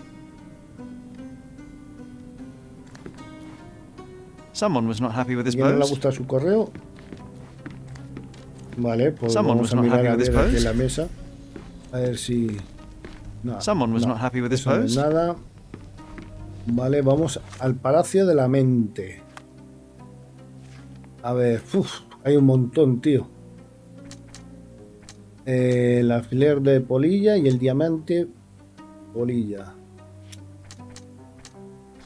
Someone was not happy with his ¿Quién no le post. gusta su correo? Vale, pues Someone vamos was a not mirar happy a with his ver aquí post. en la mesa. A ver si... No, Someone was no, not happy with his eso no es post. nada. Vale, vamos al Palacio de la Mente. A ver, hay un montón, tío. El alfiler de polilla y el diamante polilla.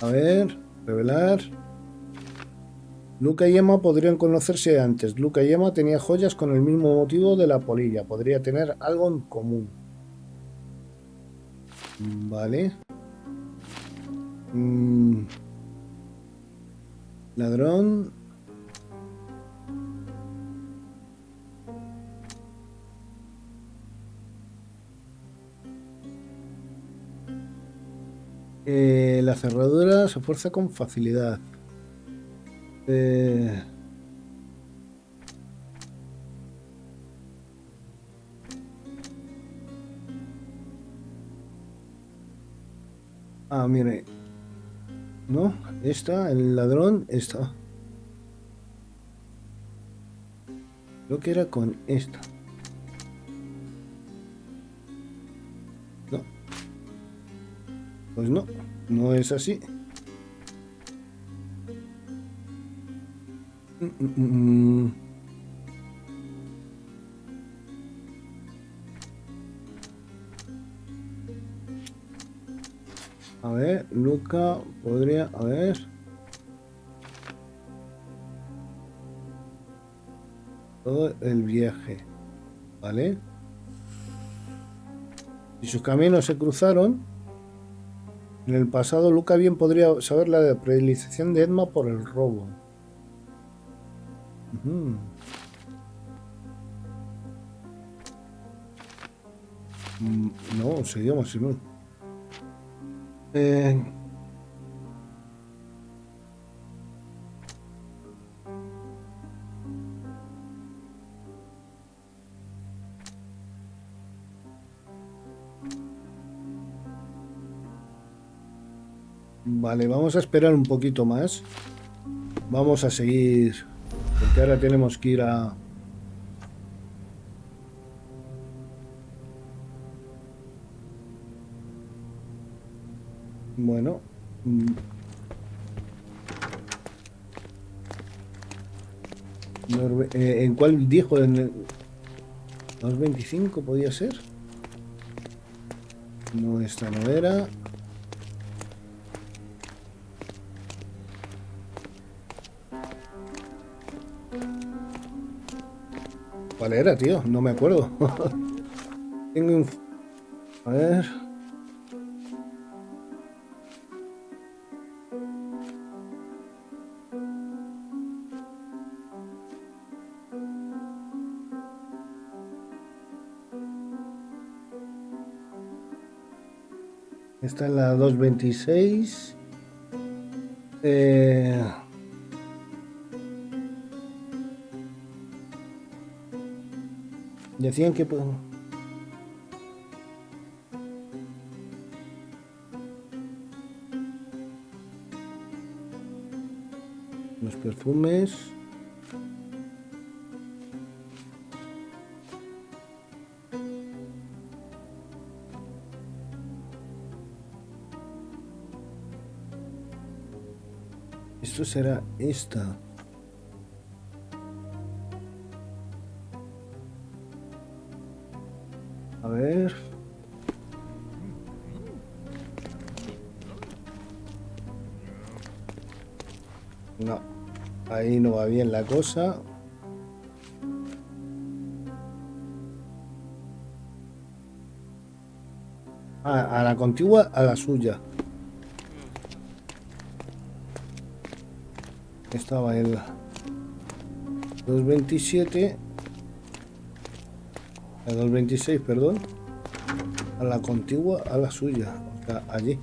A ver, revelar. Luca y Emma podrían conocerse antes. Luca y Emma tenían joyas con el mismo motivo de la polilla. Podría tener algo en común. Vale. Ladrón. La cerradura se fuerza con facilidad. Mire. No, esta, el ladrón, esta. Creo que era con esta. No. Pues no, no es así. A ver, Luca podría... A ver... Todo el viaje. ¿Vale? Si sus caminos se cruzaron, en el pasado Luca bien podría saber la predilección de Emma por el robo. No, seguimos, Simón. Vale, vamos a esperar un poquito más. Vamos a seguir, porque ahora tenemos que ir a... Bueno. ¿En cuál dijo? ¿En el 225 podía ser? No, esta no era. ¿Cuál era, tío? No me acuerdo. Tengo un... A ver... Esta es la 226. Decían que... los perfumes... Esto será esta. A ver. No, ahí no va bien la cosa. A la contigua, a la suya. Estaba el 227, el 226, perdón, a la contigua, a la suya, o sea, allí.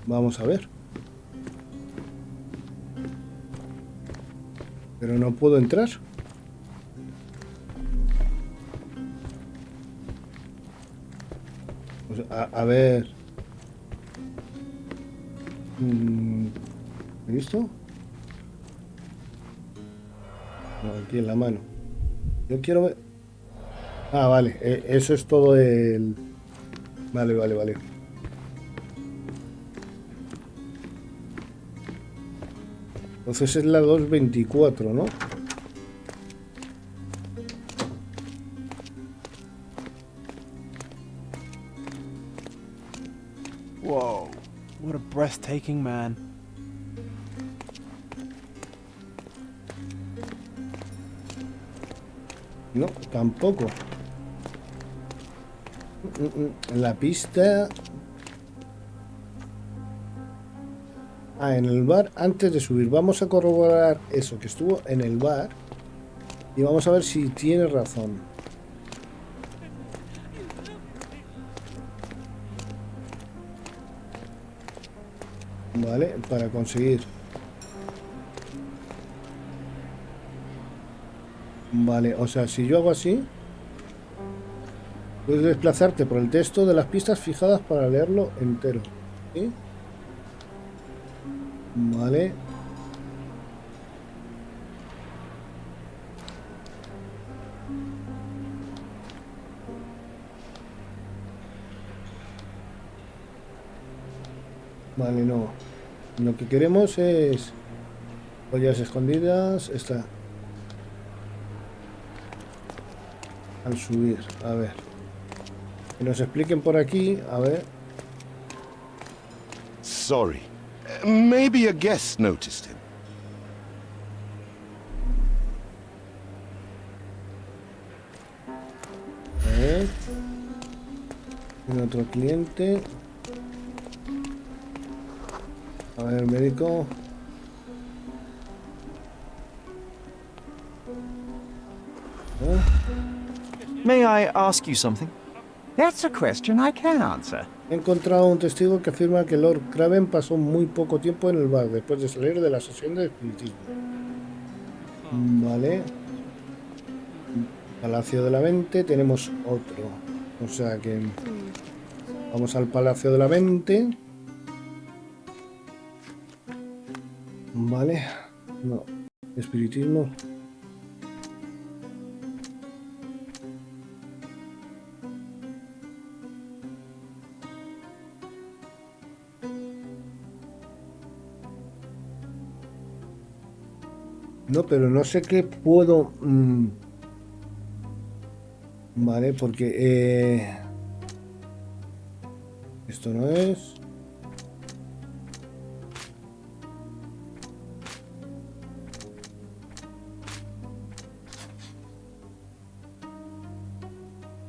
Vamos a ver. Pero no puedo entrar. Pues a ver. ¿Listo? No, aquí en la mano. Yo quiero ver... Ah, vale. Eso es todo el... Vale. Entonces es la 224, ¿no? Whoa, what a breathtaking man. No, tampoco. La pista... Ah, en el bar antes de subir. Vamos a corroborar eso, que estuvo en el bar. Y vamos a ver si tiene razón. Vale, para conseguir. Vale, o sea, si yo hago así, puedes desplazarte por el texto de las pistas fijadas para leerlo entero. ¿Sí? Vale. Vale, no. Lo que queremos es ollas escondidas. Esta. Al subir, a ver. Que nos expliquen por aquí, a ver. Sorry. Maybe a guest noticed him. A ver. Tiene otro cliente. A ver, médico. May I ask you something? That's a question I can answer. He encontrado un testigo que afirma que Lord Craven pasó muy poco tiempo en el bar después de salir de la sesión de espiritismo. Vale. Palacio de la Mente, tenemos otro. O sea que vamos al Palacio de la Mente. Vale. No. Espiritismo. No, pero no sé qué puedo... Vale, porque... Esto no es...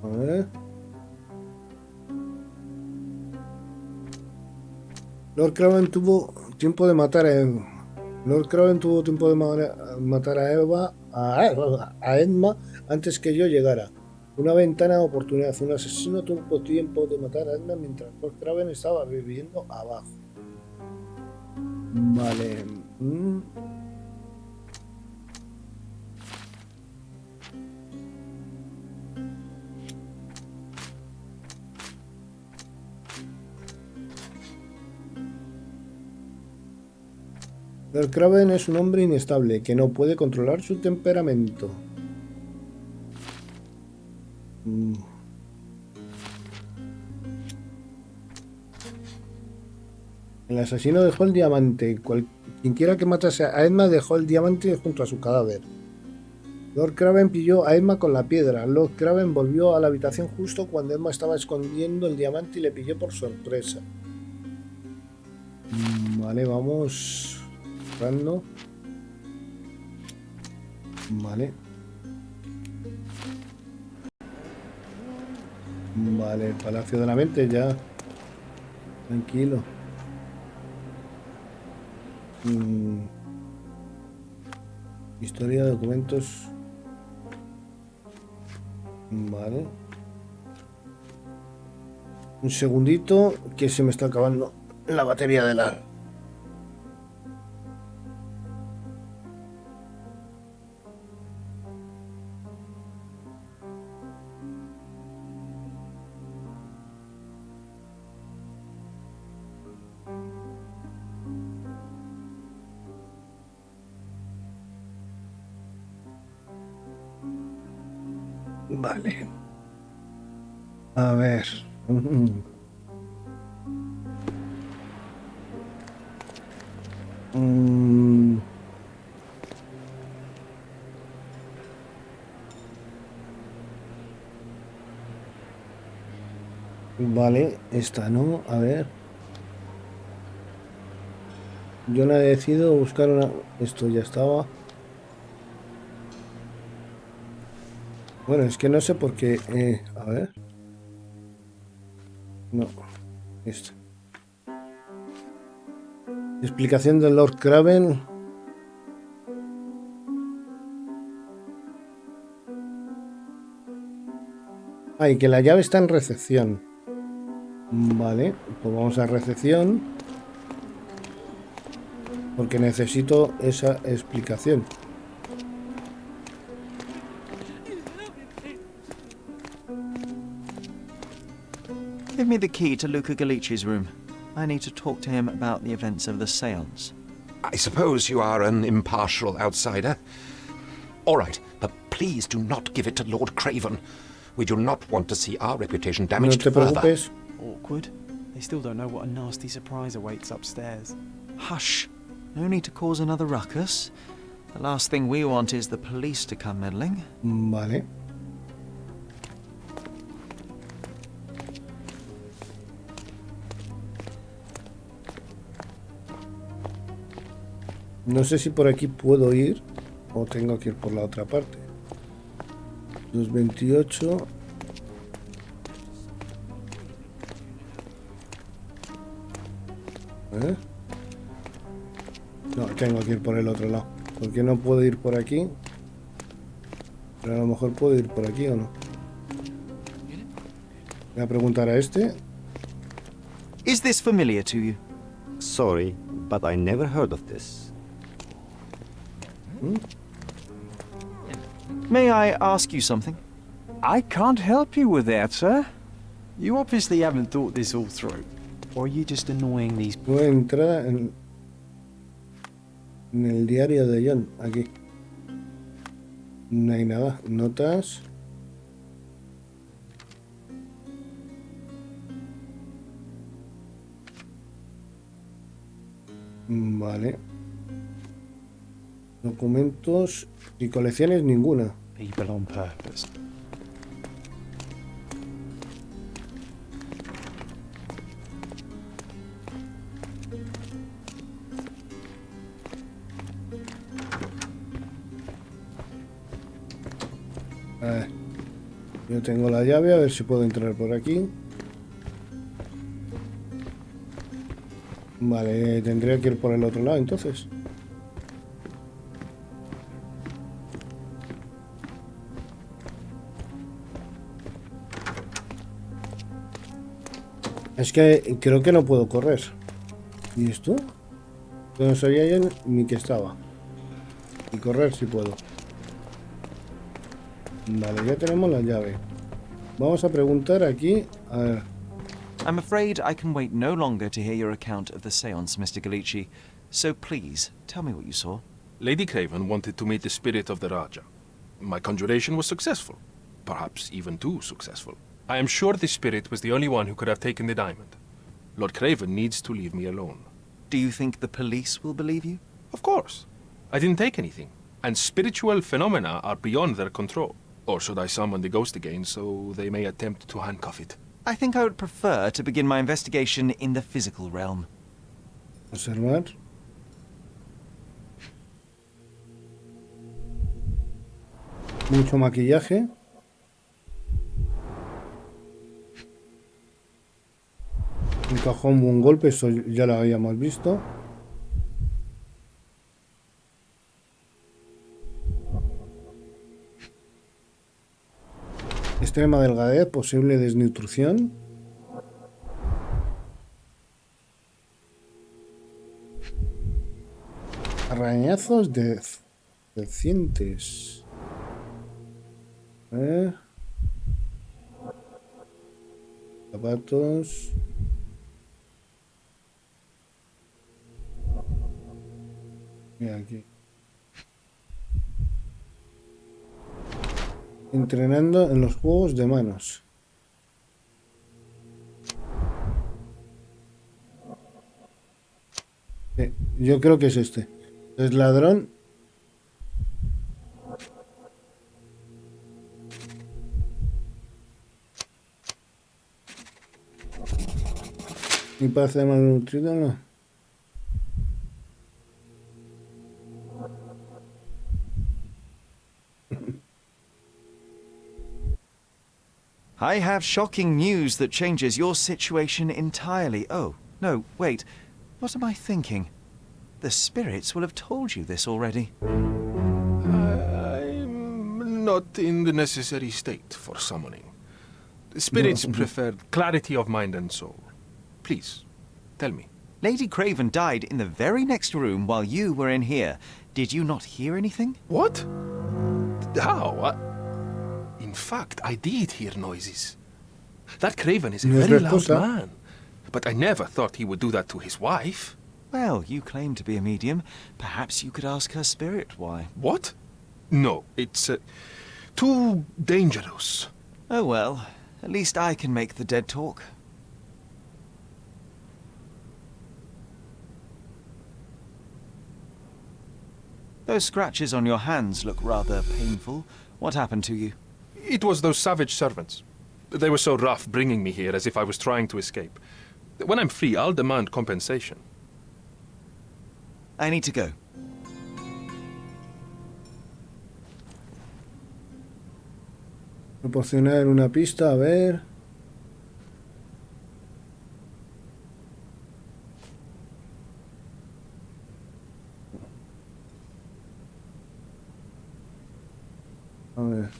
A ver... Lord Craven tuvo tiempo de matar a Eva. Lord Craven tuvo tiempo de matar a Eva, a Edma, antes que yo llegara. Una ventana de oportunidad. Un asesino tuvo tiempo de matar a Edma mientras Lord Craven estaba viviendo abajo. Vale. Lord Craven es un hombre inestable que no puede controlar su temperamento. El asesino dejó el diamante. Quienquiera que matase a Edma dejó el diamante junto a su cadáver. Lord Craven pilló a Edma con la piedra. Lord Craven volvió a la habitación justo cuando Edma estaba escondiendo el diamante y le pilló por sorpresa. Vale, vamos... Vale. Vale, el Palacio de la Mente ya. Tranquilo. Historia de documentos. Vale. Un segundito que se me está acabando la batería de la... Vale. A ver. Vale, esta no. A ver. Yo no he decidido buscar una... Esto ya estaba. Bueno, es que no sé por qué... a ver. No. Esto. Explicación de Lord Craven. Y que la llave está en recepción. Vale, pues vamos a recepción. Porque necesito esa explicación. Give me the key to Luca Galici's room. I need to talk to him about the events of the séance. I suppose you are an impartial outsider. All right, but please do not give it to Lord Craven. We do not want to see our reputation damaged further. Awkward. They still don't know what a nasty surprise awaits upstairs. Hush. No need to cause another ruckus. The last thing we want is the police to come meddling. Vale. No sé si por aquí puedo ir o tengo que ir por la otra parte. 228. No, tengo que ir por el otro lado. Porque no puedo ir por aquí. Pero a lo mejor puedo ir por aquí o no. Voy a preguntar a este. Is this familiar to you? Sorry, but I never heard of this. May I ask you something? I can't help you with that, sir. You obviously haven't thought this all through. Or are you just annoying these... Nueva entrada en el diario de John, aquí. No hay nada. Notas. Vale. Documentos y colecciones ninguna. People on purpose. A ver, yo tengo la llave, a ver si puedo entrar por aquí. Vale, tendría que ir por el otro lado entonces. Es que creo que no puedo correr. ¿Y esto? Yo no sabía ya ni que estaba. Y correr sí puedo. Vale, ya tenemos la llave. Vamos a preguntar aquí. A ver. I'm afraid I can wait no longer to hear your account of the séance, Mr. Galici. So please, tell me what you saw. Lady Craven wanted to meet the spirit of the Raja. My conjuration was successful. Perhaps even too successful. I am sure the spirit was the only one who could have taken the diamond. Lord Craven needs to leave me alone. Do you think the police will believe you? Of course. I didn't take anything. And spiritual phenomena are beyond their control. Or should I summon the ghost again so they may attempt to handcuff it? I think I would prefer to begin my investigation in the physical realm. Observar. Mucho maquillaje. Un cajón, un golpe, eso ya lo habíamos visto. Extrema delgadez, posible desnutrición. Arañazos decientes. Zapatos. Mira aquí. Entrenando en los juegos de manos. Yo creo que es este. Es ladrón. Y parece de malnutrido, ¿no? I have shocking news that changes your situation entirely. Oh, no, wait. What am I thinking? The spirits will have told you this already. I'm not in the necessary state for summoning. The spirits preferred clarity of mind and soul. Please, tell me. Lady Craven died in the very next room while you were in here. Did you not hear anything? What? How? In fact, I did hear noises. That Craven is a very loud man. But I never thought he would do that to his wife. Well, you claim to be a medium. Perhaps you could ask her spirit why. What? No, it's too dangerous. Oh well, at least I can make the dead talk. Those scratches on your hands look rather painful. What happened to you? It was those savage servants. They were so rough bringing me here as if I was trying to escape. When I'm free, I'll demand compensation. I need to go. Proporcionar una pista, a ver. A ver.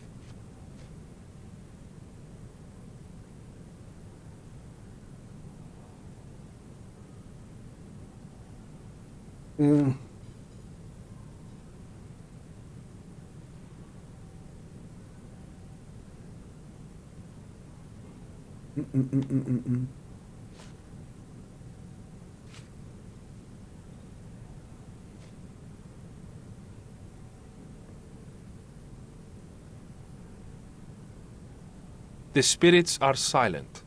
The spirits are silent,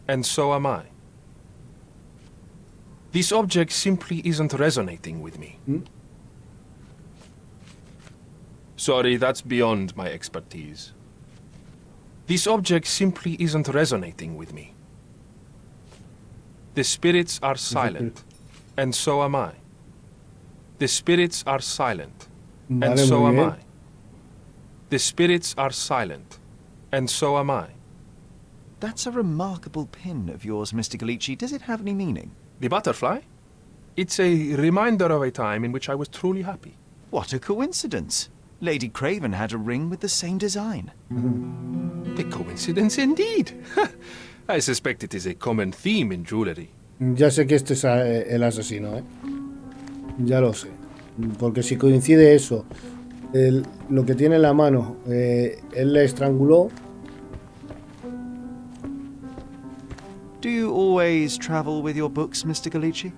and so am I. This object simply isn't resonating with me. Sorry, that's beyond my expertise. This object simply isn't resonating with me. The spirits are silent, and so am I. The spirits are silent, and so am I. The spirits are silent, and so am I. That's a remarkable pin of yours, Mr. Galici. Does it have any meaning? The butterfly? It's a reminder of a time in which I was truly happy. What a coincidence. Lady Craven had a ring with the same design. A coincidence indeed. I suspect it is a common theme in jewelry. Ya sé que este es el asesino, ¿eh? Ya lo sé. Porque si coincide eso, lo que tiene en la mano, él le estranguló. Do you always travel with your books, Mr. Galici?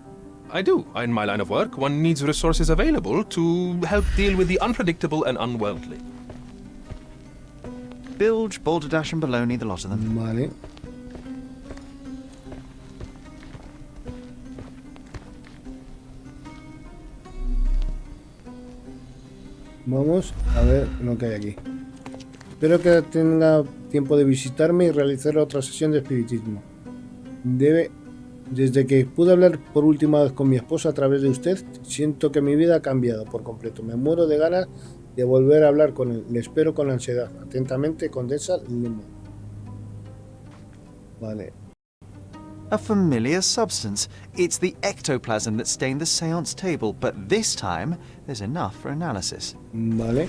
I do. In my line of work, one needs resources available to help deal with the unpredictable and unworldly. Bilge, balderdash and baloney, the lot of them. Vale. Vamos a ver lo que hay aquí. Espero que tenga tiempo de visitarme y realizar otra sesión de espiritismo. Desde que pude hablar por última vez con mi esposa a través de usted, siento que mi vida ha cambiado por completo. Me muero de ganas de volver a hablar con él. Le espero con ansiedad. Atentamente, Condesa Limo. Vale. A familiar substance. It's the ectoplasm that stained the seance table, but this time there's enough for analysis. Vale.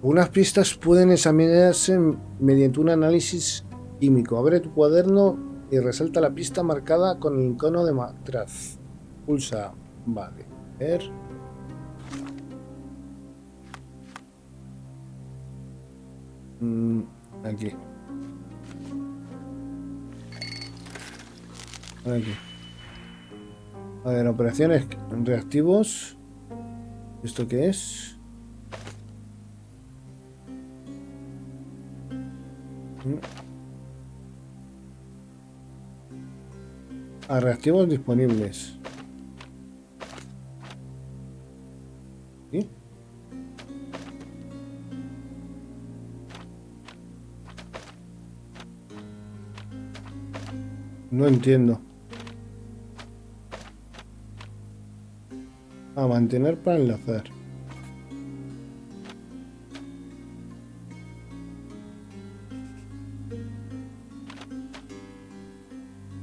Unas pistas pueden examinarse mediante un análisis químico. Abre tu cuaderno y resalta la pista marcada con el icono de matraz. Pulsa. Vale. A ver. Aquí. Aquí. A ver, operaciones reactivos. ¿Esto qué es? A reactivos disponibles. ¿Sí? No entiendo. A mantener para enlazar.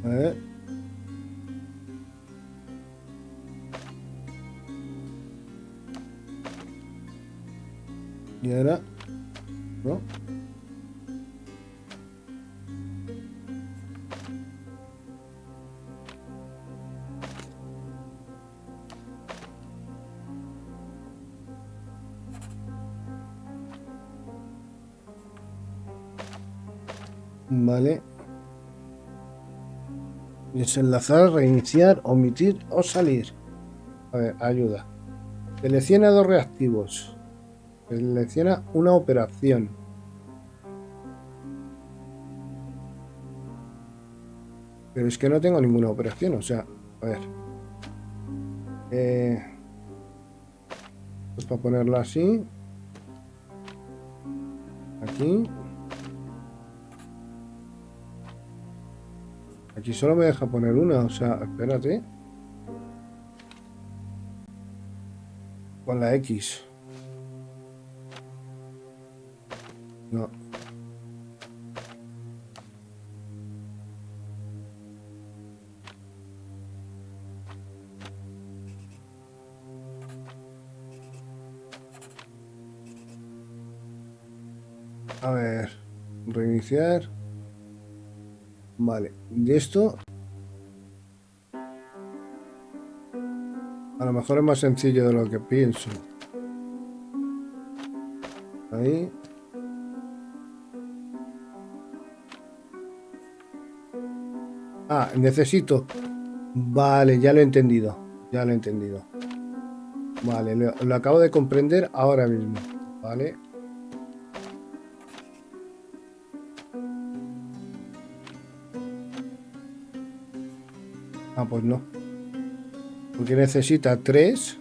A ver. Y ahora, ¿no? Vale. Desenlazar, reiniciar, omitir o salir. A ver, ayuda. Selecciona dos reactivos. Selecciona una operación. Pero es que no tengo ninguna operación, o sea, a ver. Pues para ponerlo así. Aquí. Aquí solo me deja poner una, o sea, espérate. Con la X. No. A ver, reiniciar. Vale, de esto a lo mejor es más sencillo de lo que pienso. Ahí. Ah, necesito. Vale, ya lo he entendido. Ya lo he entendido. Vale, lo acabo de comprender ahora mismo. Vale. Ah, pues no. Porque necesita 3.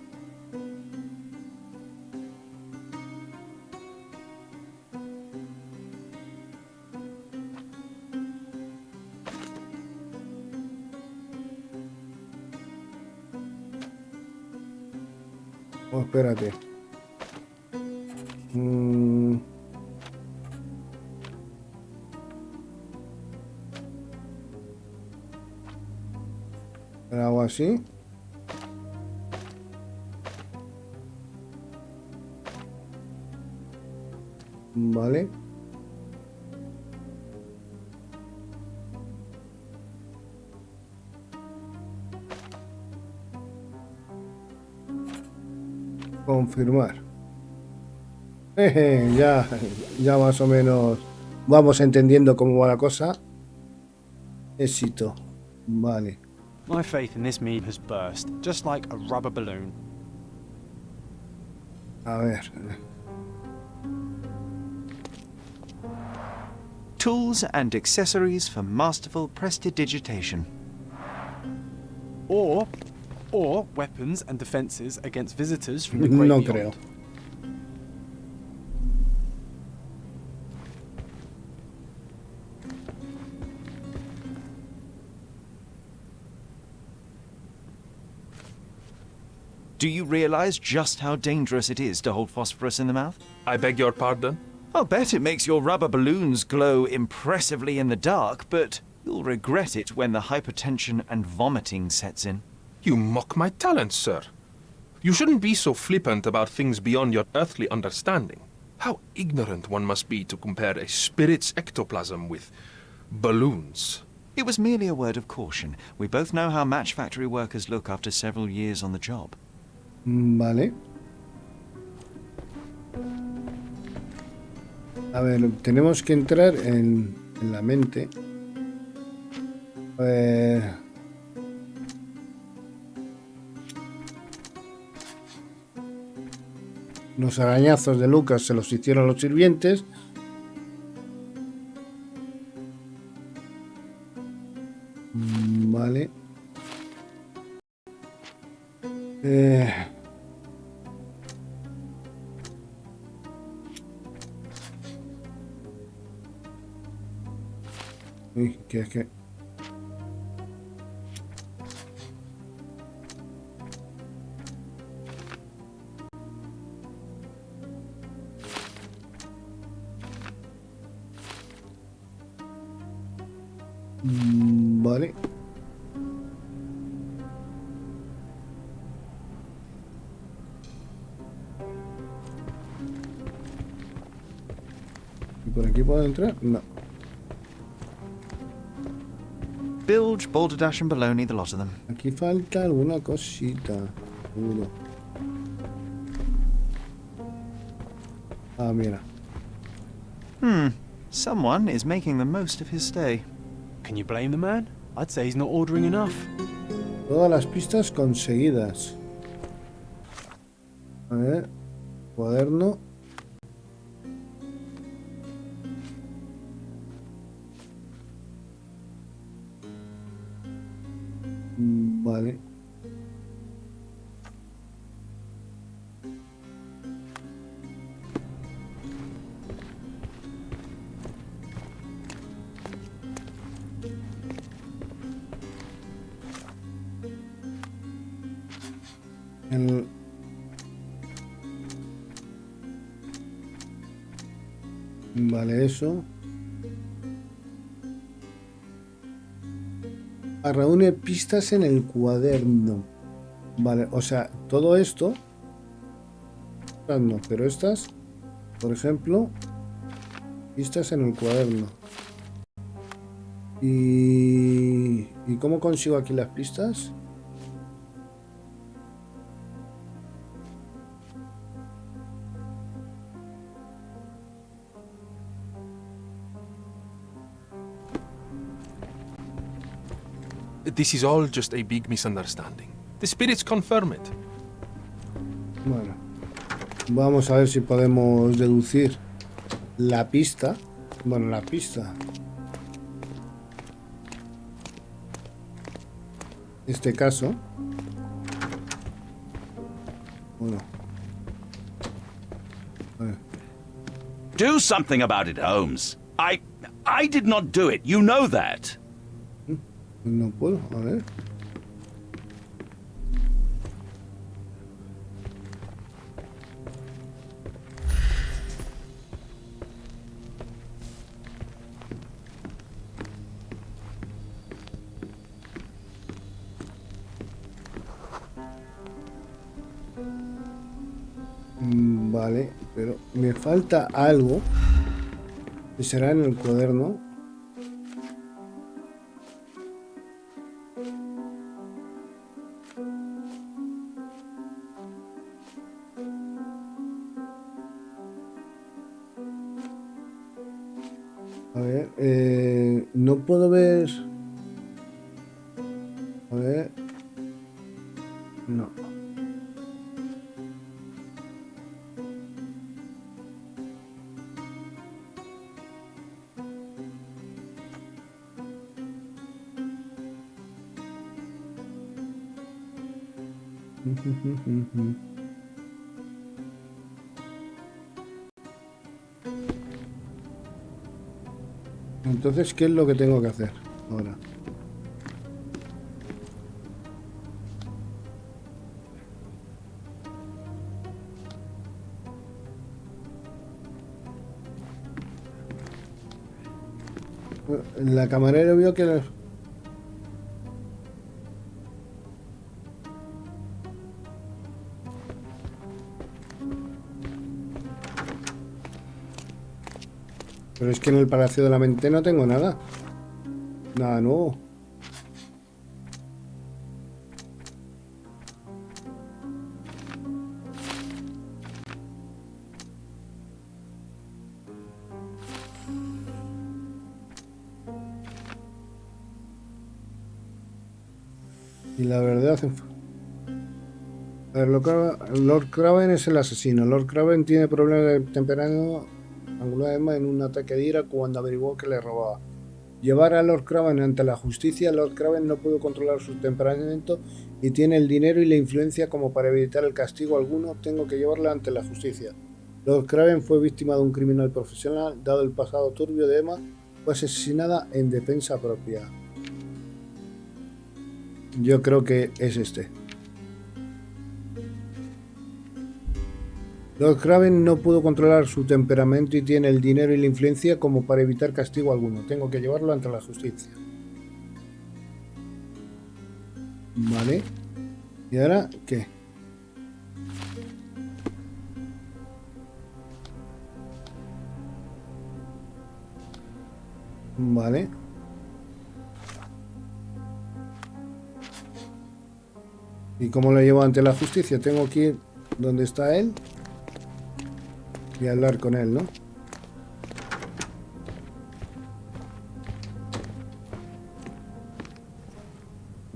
Oh, espérate. Hago así. Vale. Confirmar. Ya más o menos vamos entendiendo cómo va la cosa. Éxito. Vale. My faith in this mead has burst, just like a rubber balloon. A ver. Tools and accessories for masterful prestidigitation. Or weapons and defenses against visitors from the great No beyond. creo. Do you realize just how dangerous it is to hold phosphorus in the mouth? I beg your pardon? I'll bet it makes your rubber balloons glow impressively in the dark, but you'll regret it when the hypertension and vomiting sets in. You mock my talents, sir. You shouldn't be so flippant about things beyond your earthly understanding. How ignorant one must be to compare a spirit's ectoplasm with balloons. It was merely a word of caution. We both know how match factory workers look after several years on the job. Vale. A ver, tenemos que entrar en la mente. Los arañazos de Lucas se los hicieron los sirvientes. Vale. Uy, ¿qué es que? Vale. ¿Y por aquí puedo entrar? No. Bilge, balderdash and baloney, the lot of them. Aquí falta alguna cosita. Seguro. Ah, mira. Someone is making the most of his stay. Can you blame the man? I'd say he's not ordering enough. Todas las pistas conseguidas. A ver. Cuaderno. Vale. Vale, eso. Reúne pistas en el cuaderno. Vale, o sea, todo esto. No, pero estas, por ejemplo, pistas en el cuaderno. ¿Y cómo consigo aquí las pistas? This is all just a big misunderstanding. The spirits confirm it. Bueno, vamos a ver si podemos deducir la pista. Bueno, la pista. En este caso. Bueno. A ver. Do something about it, Holmes. I did not do it. You know that. No puedo, a ver. Vale, pero me falta algo que será en el cuaderno. A ver, no puedo ver. A ver. No. Entonces, ¿qué es lo que tengo que hacer ahora? La camarera vio que... Pero es que en el Palacio de la Mente no tengo nada. Nada nuevo. Y la verdad... A ver, Lord Craven es el asesino. Lord Craven tiene problemas de temperamento angular en un ataque de ira cuando averiguó que le robaba. Llevar a Lord Craven ante la justicia. Lord Craven no pudo controlar su temperamento y tiene el dinero y la influencia como para evitar el castigo alguno. Tengo que llevarla ante la justicia. Lord Craven fue víctima de un criminal profesional. Dado el pasado turbio de Emma, fue asesinada en defensa propia. Yo creo que es este. Lord Craven no pudo controlar su temperamento y tiene el dinero y la influencia como para evitar castigo alguno. Tengo que llevarlo ante la justicia. Vale. ¿Y ahora qué? Vale. ¿Y cómo lo llevo ante la justicia? Tengo que ir donde está él y hablar con él, ¿no?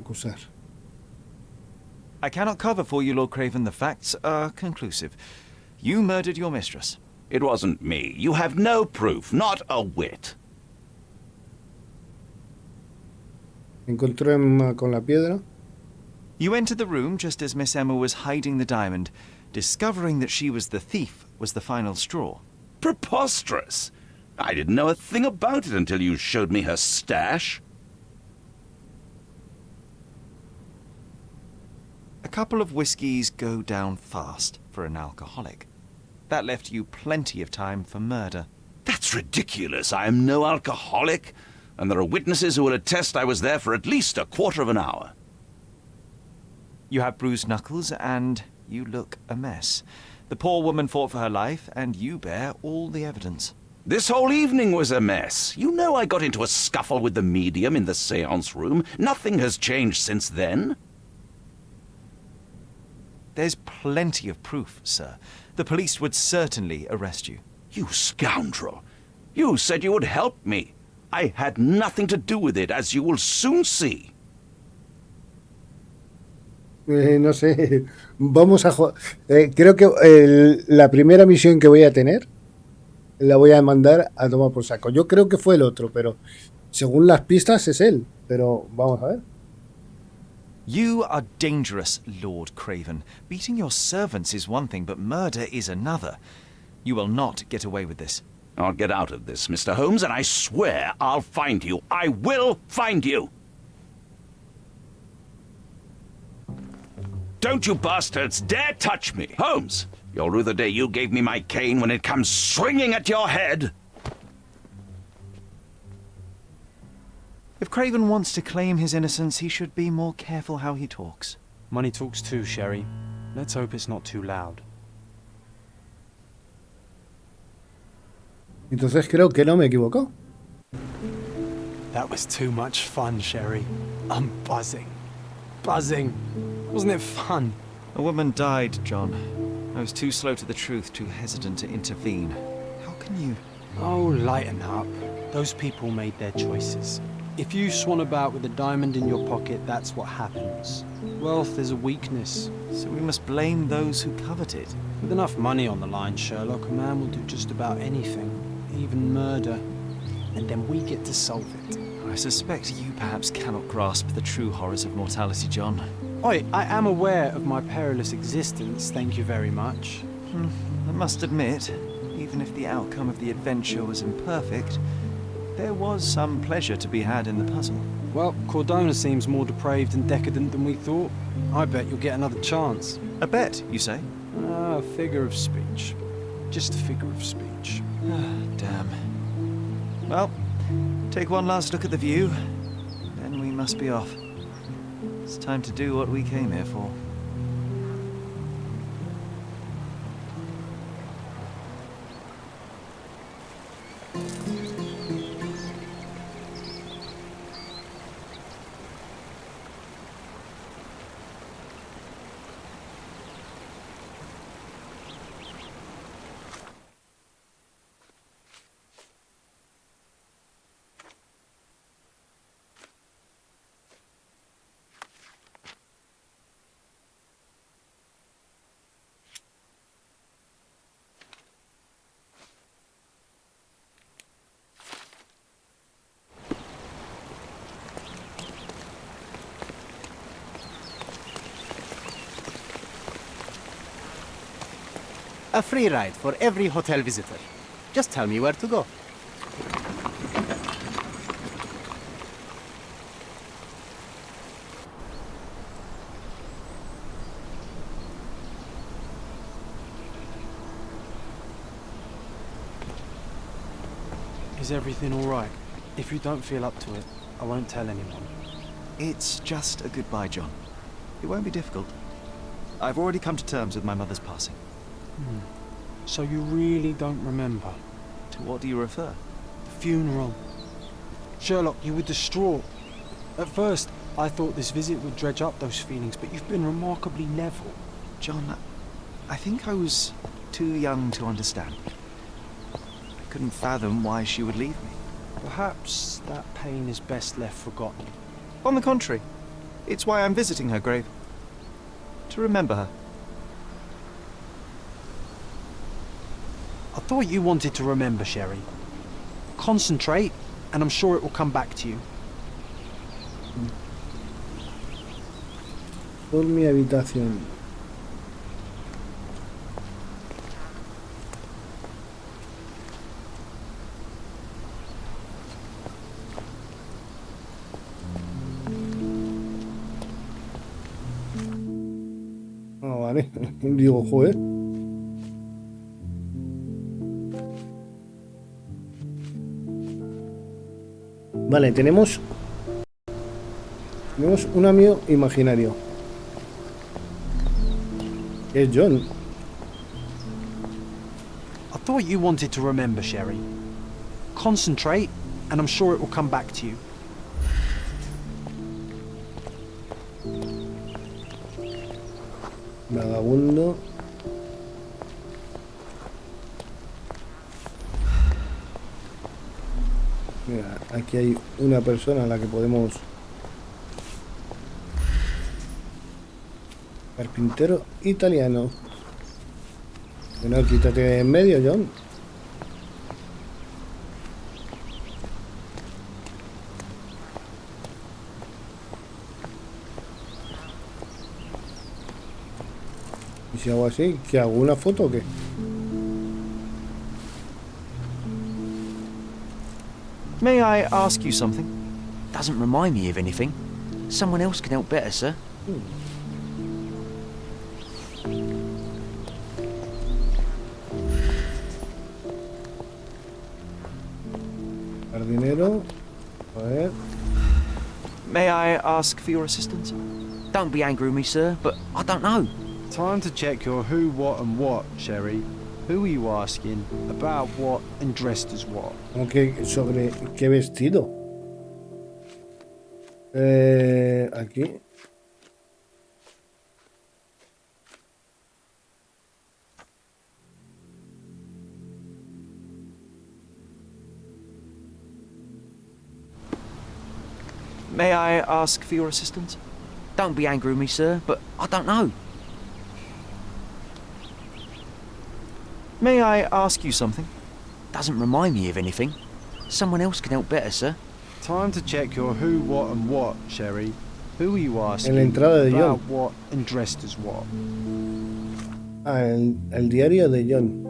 Acusar. I cannot cover for you, Lord Craven. The facts are conclusive. You murdered your mistress. It wasn't me. You have no proof, not a whit. Encontré con la piedra. You entered the room just as Miss Emma was hiding the diamond. Discovering that she was the thief was the final straw. Preposterous! I didn't know a thing about it until you showed me her stash. A couple of whiskies go down fast for an alcoholic. That left you plenty of time for murder. That's ridiculous. I am no alcoholic, and there are witnesses who will attest I was there for at least a quarter of an hour. You have bruised knuckles, and you look a mess. The poor woman fought for her life, and you bear all the evidence. This whole evening was a mess. You know I got into a scuffle with the medium in the séance room. Nothing has changed since then. There's plenty of proof, sir. The police would certainly arrest you. You scoundrel. You said you would help me. I had nothing to do with it, as you will soon see. No sé, vamos a creo que la primera misión que voy a tener la voy a mandar a tomar por saco. Yo creo que fue el otro, pero según las pistas es él. Pero vamos a ver. You are dangerous, Lord Craven. Beating your servants is one thing, but murder is another. You will not get away with this. I'll get out of this, Mr. Holmes, and I swear I'll find you. I will find you! Don't you bastards dare touch me! Holmes, you'll rue the day you gave me my cane when it comes swinging at your head! If Craven wants to claim his innocence, he should be more careful how he talks. Money talks too, Sherry. Let's hope it's not too loud. Entonces creo que no me he equivocado. That was too much fun, Sherry. I'm buzzing. Buzzing. Wasn't it fun? A woman died, John. I was too slow to the truth, too hesitant to intervene. How can you... Oh, lighten up. Those people made their choices. If you swan about with a diamond in your pocket, that's what happens. Wealth is a weakness. So we must blame those who covet it. With enough money on the line, Sherlock, a man will do just about anything, even murder. And then we get to solve it. I suspect you perhaps cannot grasp the true horrors of mortality, John. Oi, I am aware of my perilous existence, thank you very much. I must admit, even if the outcome of the adventure was imperfect, there was some pleasure to be had in the puzzle. Well, Cordona seems more depraved and decadent than we thought. I bet you'll get another chance. A bet, you say? A figure of speech. Just a figure of speech. Damn. Well, take one last look at the view, then we must be off. It's time to do what we came here for. A free ride for every hotel visitor. Just tell me where to go. Is everything all right? If you don't feel up to it, I won't tell anyone. It's just a goodbye, John. It won't be difficult. I've already come to terms with my mother's passing. So you really don't remember? To what do you refer? The funeral. Sherlock, you were distraught. At first, I thought this visit would dredge up those feelings, but you've been remarkably level. John, I think I was too young to understand. I couldn't fathom why she would leave me. Perhaps that pain is best left forgotten. On the contrary, it's why I'm visiting her grave. To remember her. I thought you wanted to remember, Sherry. Concentrate, and I'm sure it will come back to you. Por mi habitación. Ah, vale. Digo, joder. Vale, tenemos un amigo imaginario. Es John. I thought you wanted to remember, Sherry. Concentrate, and I'm sure it will come back to you. Vagabundo. Mira, aquí hay una persona a la que podemos... Carpintero italiano. Bueno, quítate de en medio, John. ¿Y si hago así? ¿Que hago una foto o qué? May I ask you something? Doesn't remind me of anything. Someone else can help better, sir. Jardinero. A ver. May I ask for your assistance? Don't be angry with me, sir, but I don't know. Time to check your who, what, and what, Sherry. Who are you asking? About what and dressed as what? ¿Cómo que sobre qué vestido? Aquí. May I ask for your assistance? Don't be angry with me, sir, but I don't know. May I ask you something? Doesn't remind me of anything. Someone else can help better, sir. Time to check your who, what and what, Sherry. Who are you asking? En la entrada de about John. what and dressed as what? Ah, el diario de John.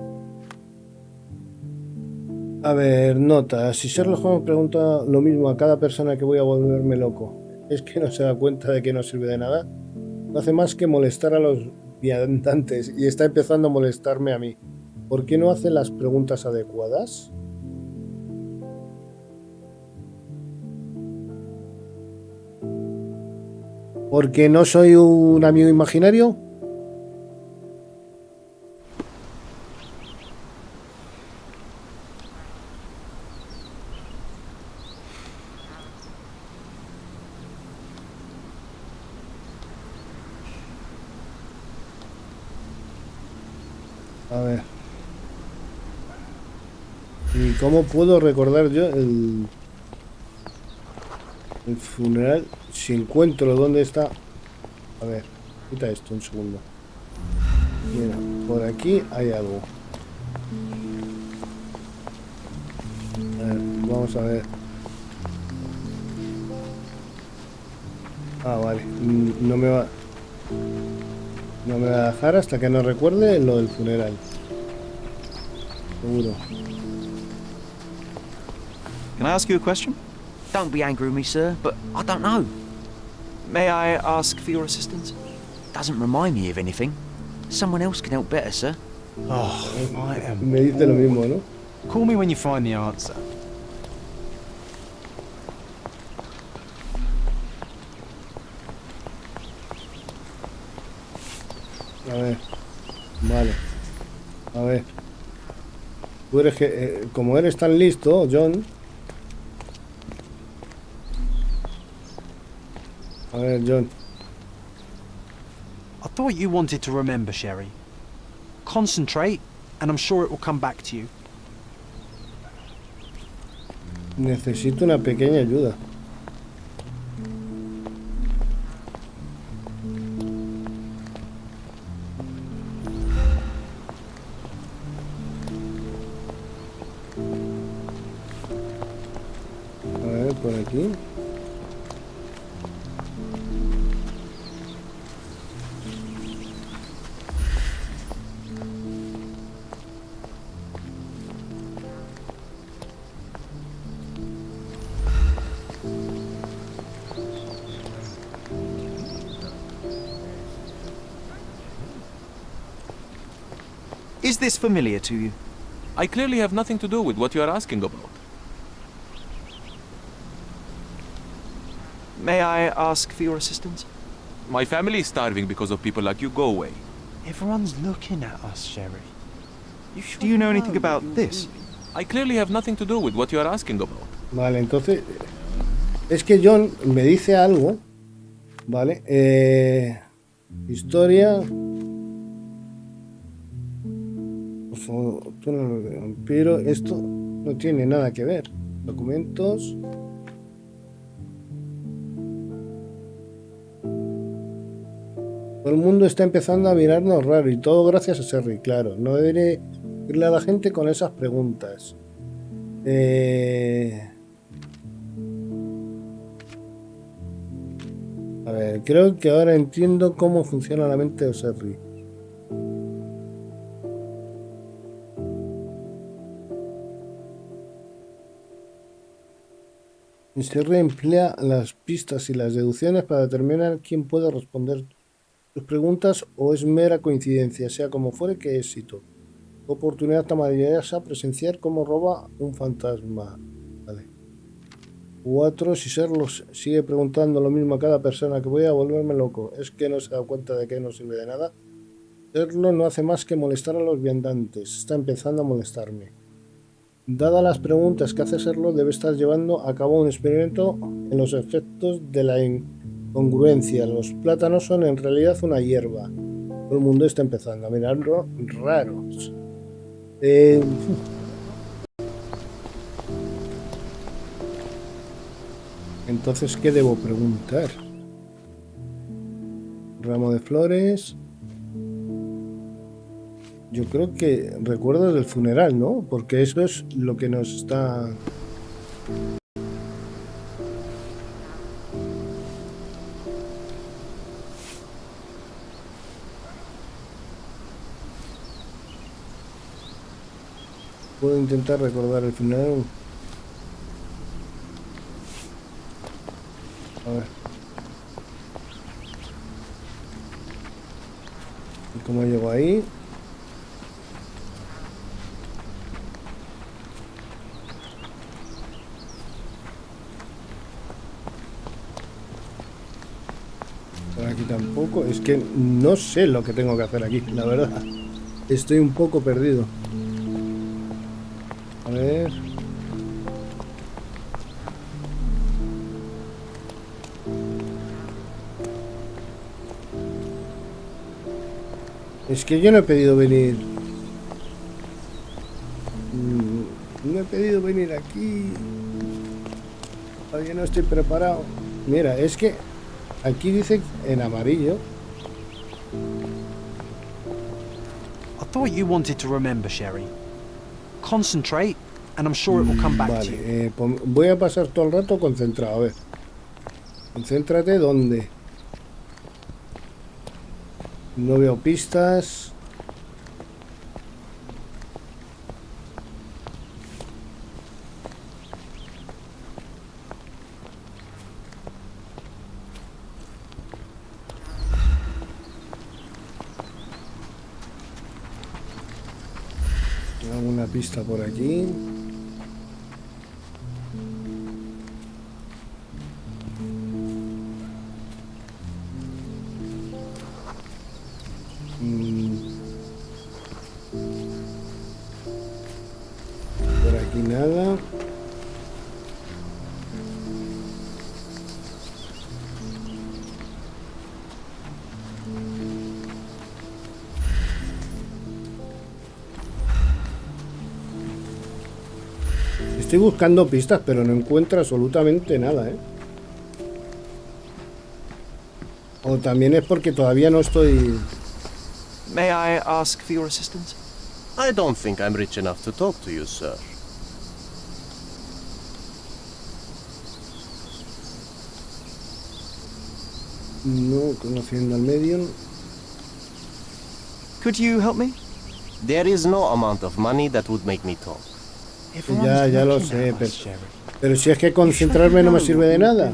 A ver, nota. Si Sherlock Holmes pregunta lo mismo a cada persona, que voy a volverme loco. ¿Es que no se da cuenta de que no sirve de nada? No hace más que molestar a los viandantes y está empezando a molestarme a mí. ¿Por qué no hace las preguntas adecuadas? ¿Porque no soy un amigo imaginario? A ver. ¿Y cómo puedo recordar yo el funeral? Si encuentro dónde está. A ver, quita esto un segundo. Mira, por aquí hay algo. A ver, vamos a ver. Ah, vale. No me va a dejar hasta que no recuerde lo del funeral. Seguro. Can I ask you a question? Don't be angry with me, sir, but I don't know. May I ask for your assistance? Doesn't remind me of anything. Someone else can help better, sir. Oh, I am. Me dice lo mismo, ¿no? Call me when you find the answer. A ver. Vale. A ver. Tú eres que... como eres tan listo, John... A ver, John. I thought you wanted to remember, Sherry. Concentrate, and I'm sure it will come back to you. Necesito una pequeña ayuda. A ver, por aquí. Is this familiar to you? I clearly have nothing to do with what you are asking about. May I ask for your assistance? My family is starving because of people like you. Go away. Everyone's looking at us, Sherry. Do you know anything about this? I clearly have nothing to do with what you are asking about. Vale, entonces... Es que John me dice algo. Vale. Historia... Túnel de vampiro. Esto no tiene nada que ver. Documentos. Todo el mundo está empezando a mirarnos raro y todo gracias a Sherry, claro. No debería irle a la gente con esas preguntas. A ver, creo que ahora entiendo cómo funciona la mente de Sherry. Sherry emplea las pistas y las deducciones para determinar quién puede responder sus preguntas o es mera coincidencia, sea como fuere, qué éxito. Oportunidad tan maravillosa presenciar cómo roba un fantasma. Vale. 4. Si Sherlock sigue preguntando lo mismo a cada persona, que voy a volverme loco. ¿Es que no se da cuenta de que no sirve de nada? Sherlock no hace más que molestar a los viandantes. Está empezando a molestarme. Dadas las preguntas que hace Sherlock, debe estar llevando a cabo un experimento en los efectos de la incongruencia. Los plátanos son en realidad una hierba. Todo el mundo está empezando a mirarlo raros. Entonces, ¿qué debo preguntar? Ramo de flores. Yo creo que recuerdos del funeral, ¿no? Porque eso es lo que nos está... Puedo intentar recordar el funeral. A ver. ¿Y cómo llego ahí? Por aquí tampoco. Es que no sé lo que tengo que hacer aquí, la verdad. Estoy un poco perdido. A ver... Es que yo no he pedido venir. No he pedido venir aquí. Todavía no estoy preparado. Mira, es que aquí dice en amarillo. I thought you wanted to remember, Sherry. Concentrate, and I'm sure it will come back to you. Vale, voy a pasar todo el rato concentrado. A ver. Concéntrate, ¿dónde? No veo pistas. ¿Alguna pista por aquí? Por aquí nada. Estoy buscando pistas, pero no encuentro absolutamente nada, ¿eh? O también es porque todavía no estoy... May I ask for your assistance? I don't think I'm rich enough to talk to you, sir. No, conociendo al medium. Could you help me? There is no amount of money that would make me talk. Ya lo sé, pero si es que concentrarme no me sirve de nada.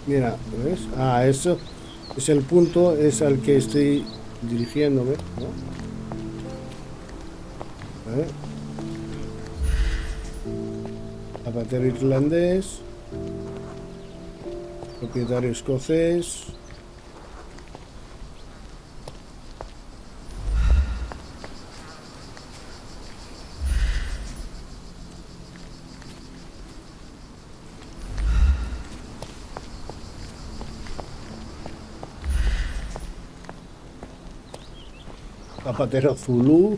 Mira, ¿ves? Ah, eso es el punto, es al que estoy dirigiéndome, ¿no? Zapatero irlandés, propietario escocés. Zapatero zulú.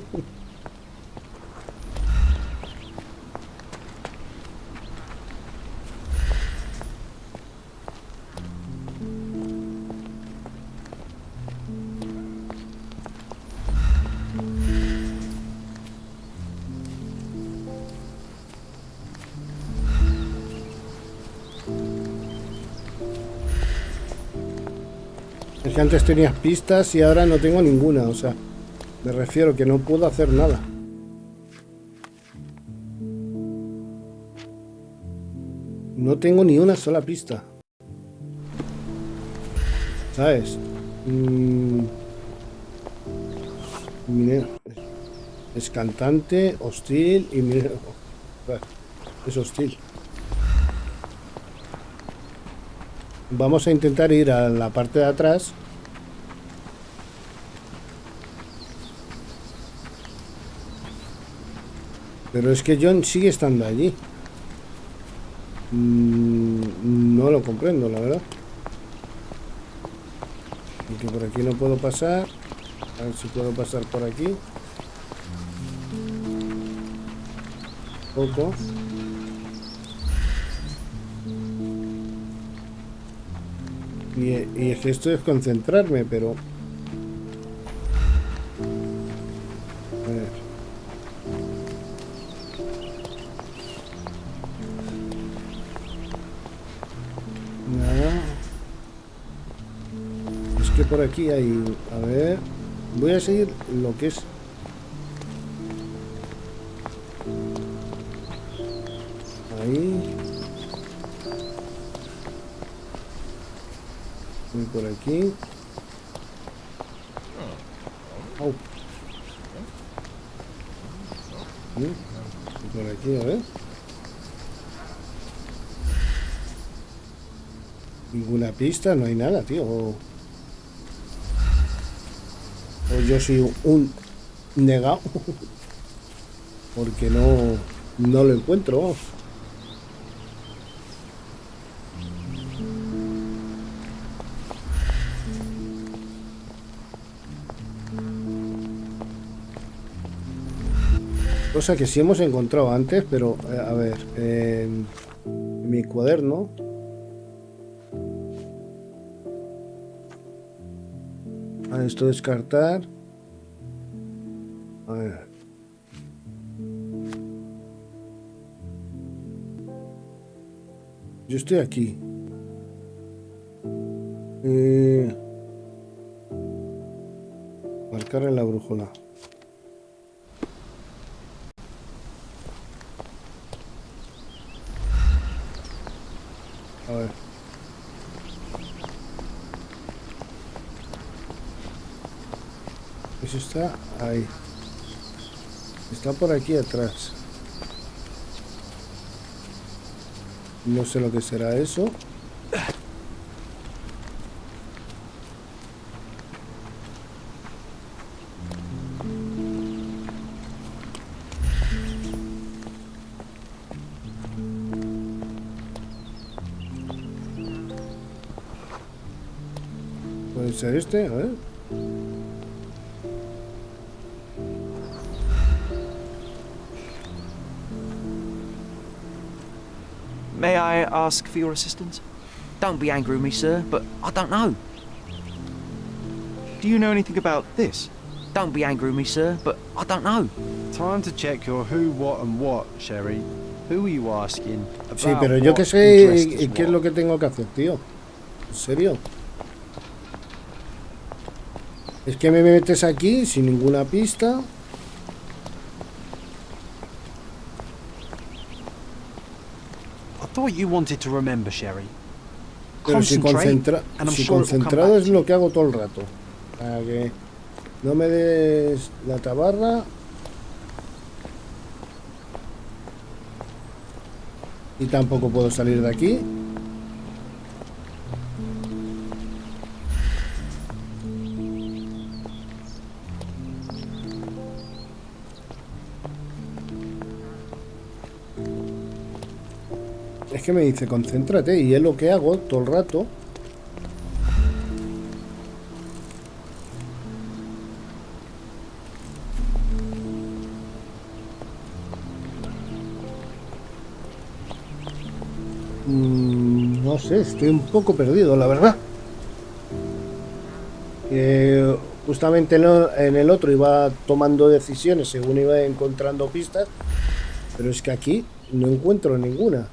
Es que antes tenías pistas y ahora no tengo ninguna, o sea, me refiero que no puedo hacer nada. No tengo ni una sola pista. ¿Sabes? Mira, es cantante, hostil y mira, es hostil. Vamos a intentar ir a la parte de atrás. Pero es que John sigue estando allí. No lo comprendo, la verdad. Porque por aquí no puedo pasar. A ver si puedo pasar por aquí. Poco. Y es que esto es concentrarme, pero... A ver. Nada. Es que por aquí hay... A ver... Voy a seguir lo que es... Ahí... Voy por aquí. Oh. Voy por aquí, a ver. Ninguna pista, no hay nada, tío. O yo soy un negado. Porque no lo encuentro, vamos. Cosa que sí hemos encontrado antes, pero a ver, en mi cuaderno. A esto descartar. A ver. Yo estoy aquí. Marcar en la brújula. A ver. Eso está ahí. Está por aquí atrás. No sé lo que será eso. Puede ser este, a ver. May I ask for your assistance? Don't be angry with me, sir, but I don't know. Do you know anything about this? Don't be angry with me, sir, but I don't know. Time to check your who, what and what, Sherry. Who are you asking? Sí, pero yo qué sé qué es lo que tengo que hacer, tío. ¿En serio? Es que me metes aquí sin ninguna pista. I thought you wanted to remember, Sherry. Pero si concentrado es lo que hago todo el rato. Para que no me des la tabarra. Y tampoco puedo salir de aquí. Es que me dice concéntrate y es lo que hago todo el rato. No sé, estoy un poco perdido, la verdad. Justamente en el otro iba tomando decisiones según iba encontrando pistas, pero es que aquí no encuentro ninguna.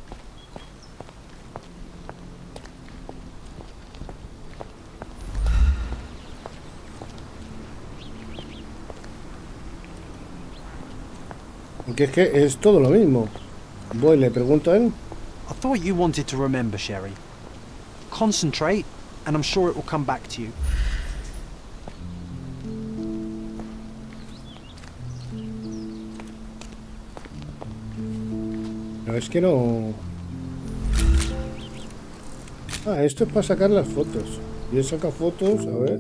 Porque es que es todo lo mismo. Voy, le pregunto a él. I thought you wanted to remember, Sherry. Concentrate, and I'm sure it will come back to you. No, es que no... Ah, esto es para sacar las fotos. Y he sacado fotos, a ver.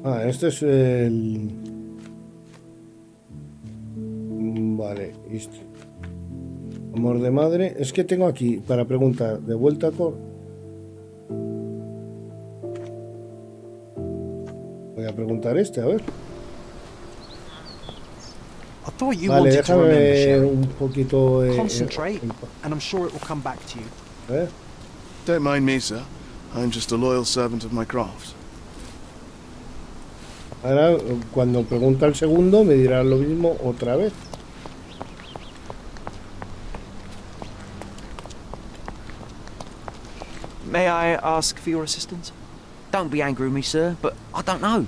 Ah, este es el... Vale, listo. Amor de madre. Es que tengo aquí para preguntar. De vuelta con... Voy a preguntar este, a ver. Vale, déjame un poquito... Concentrate, and I'm sure it will come back to you. A ver. Don't mind me, sir. I'm just a loyal servant of my craft. Ahora, cuando pregunta el segundo, me dirá lo mismo otra vez. May I ask for your assistance? Don't be angry with me, sir, but I don't know.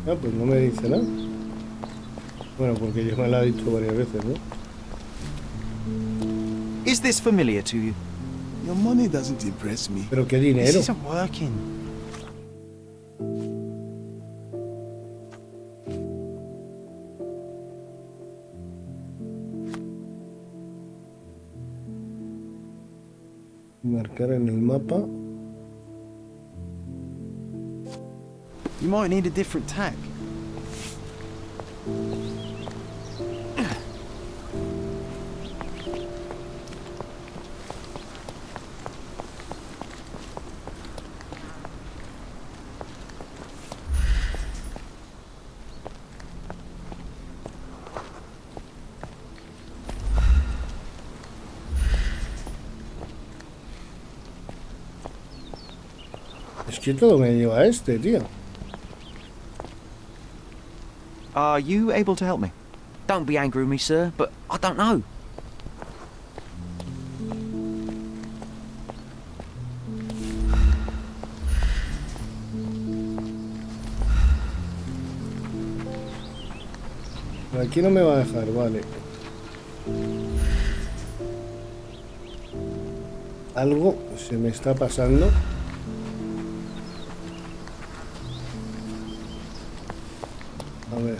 Ah, pues no me dice nada. Bueno, porque yo me lo he dicho varias veces, ¿no? Is this familiar to you? Your money doesn't impress me. Pero qué dinero. This isn't working. Marcar en el mapa. You might need a different tack. Es que todo me lleva a este, tío. Are you able to help me? Don't be angry with me, sir, but I don't know. Aquí no me va a dejar, vale. Algo se me está pasando. A ver.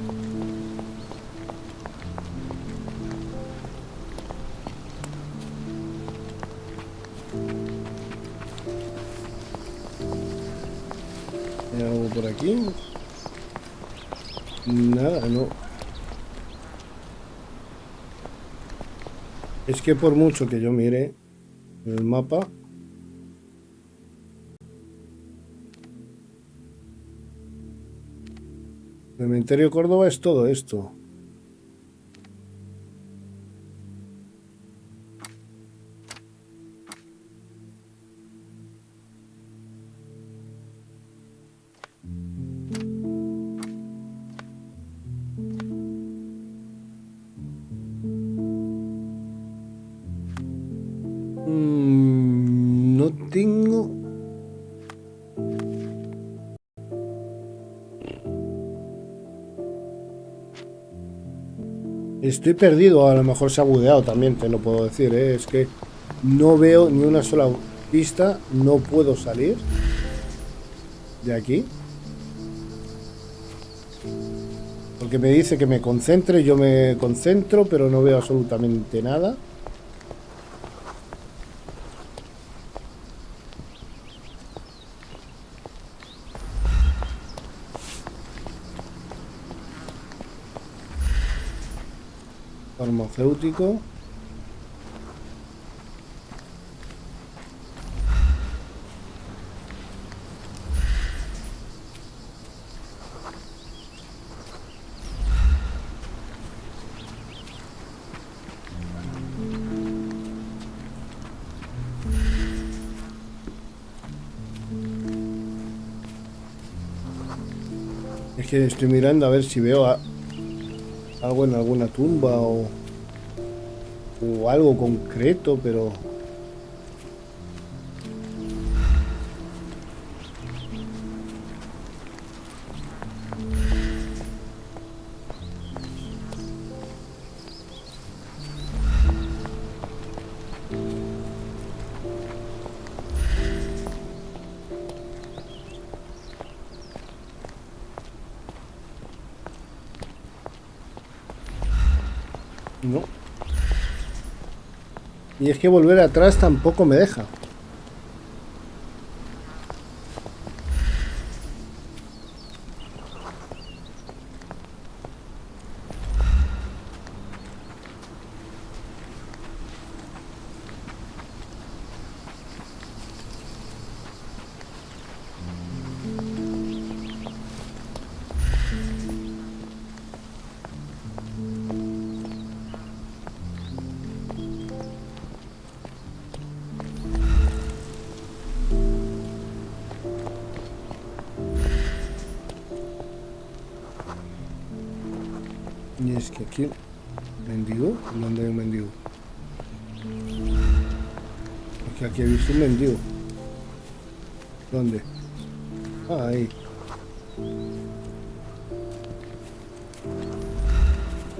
¿Hay algo por aquí? Nada, no. Es que por mucho que yo mire el mapa, Cementerio Córdoba es todo esto. No tengo... Estoy perdido, a lo mejor se ha bugueado también, te lo puedo decir, ¿eh? Es que no veo ni una sola pista, no puedo salir de aquí. Porque me dice que me concentre, yo me concentro, pero no veo absolutamente nada. Farmacéutico. Es que estoy mirando a ver si veo algo en alguna tumba o algo concreto, pero No. Y es que volver atrás tampoco me deja. Y es que aquí, mendigo, ¿dónde hay un mendigo? Es que aquí he visto un mendigo. ¿Dónde? Ah, ahí.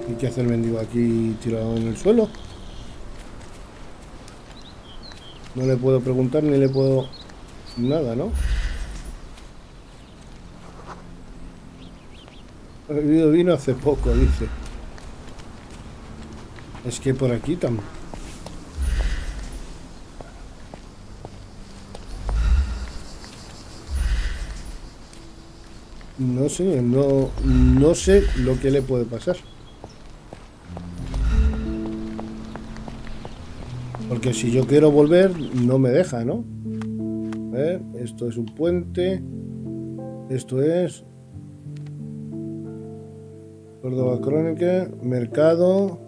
¿Y qué hace el mendigo aquí tirado en el suelo? No le puedo preguntar ni le puedo... nada, ¿no? El vídeo vino hace poco, dice. Es que por aquí también. No sé, no sé lo que le puede pasar. Porque si yo quiero volver, no me deja, ¿no? Esto es un puente. Esto es... Córdoba Crónica, mercado.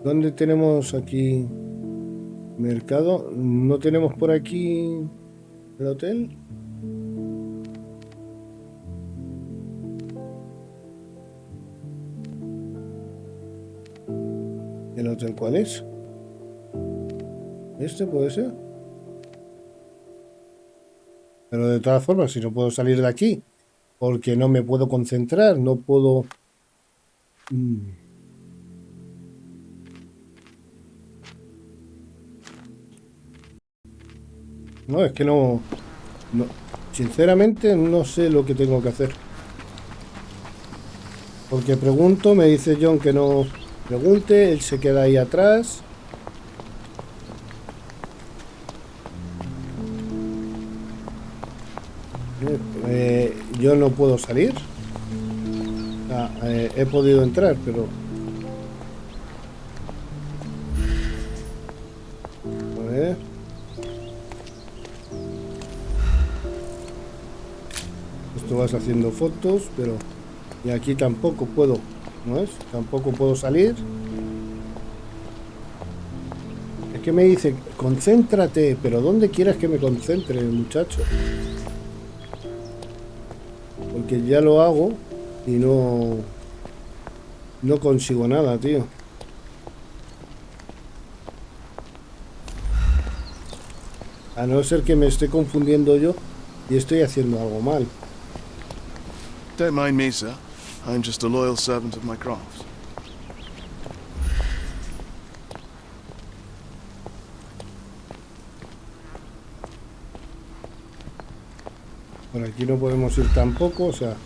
¿Dónde tenemos aquí mercado? ¿No tenemos por aquí el hotel? ¿El hotel cuál es? ¿Este puede ser? Pero de todas formas, si no puedo salir de aquí, porque no me puedo concentrar, no puedo... No, es que no... Sinceramente no sé lo que tengo que hacer. Porque pregunto, me dice John que no pregunte, él se queda ahí atrás. Yo no puedo salir. He podido entrar, pero... A ver... Esto vas haciendo fotos, pero... Y aquí tampoco puedo, ¿no es? Tampoco puedo salir. Es que me dice, concéntrate, pero ¿dónde quieres que me concentre, muchacho? Porque ya lo hago y no consigo nada, tío. A no ser que me esté confundiendo yo y estoy haciendo algo mal. Don't mind me, sir. I'm just a loyal servant of my craft. Por aquí no podemos ir tampoco, o sea,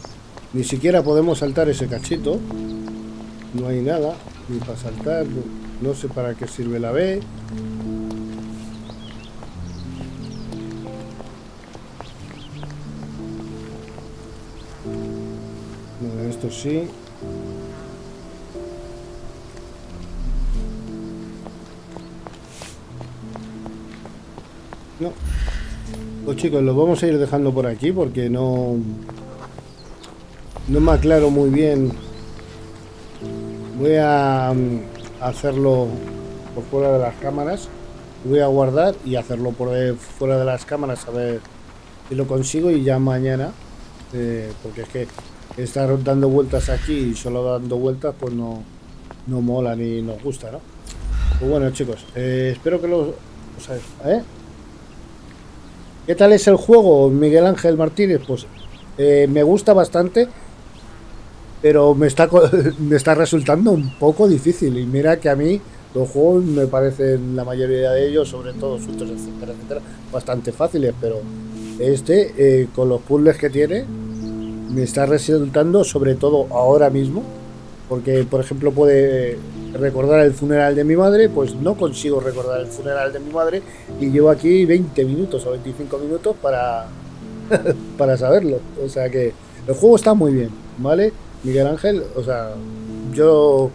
ni siquiera podemos saltar ese cachito. No hay nada, ni para saltar, no sé para qué sirve la B. Bueno, esto sí. No. Pues chicos, lo vamos a ir dejando por aquí porque no me aclaro muy bien. Voy a hacerlo por fuera de las cámaras. Voy a guardar y hacerlo por fuera de las cámaras a ver si lo consigo y ya mañana, porque es que estar dando vueltas aquí y solo dando vueltas pues no mola ni nos gusta, ¿no? Pues bueno, chicos, espero que lo... ¿Qué tal es el juego, Miguel Ángel Martínez? Pues me gusta bastante, pero me está resultando un poco difícil. Y mira que a mí los juegos me parecen, la mayoría de ellos, sobre todo shooters, etcétera, etcétera, bastante fáciles, pero con los puzzles que tiene, me está resultando, sobre todo ahora mismo, Porque, por ejemplo, puede recordar el funeral de mi madre, pues no consigo recordar el funeral de mi madre y llevo aquí 20 minutos o 25 minutos para, para saberlo. O sea que el juego está muy bien, ¿vale? Miguel Ángel, o sea, yo...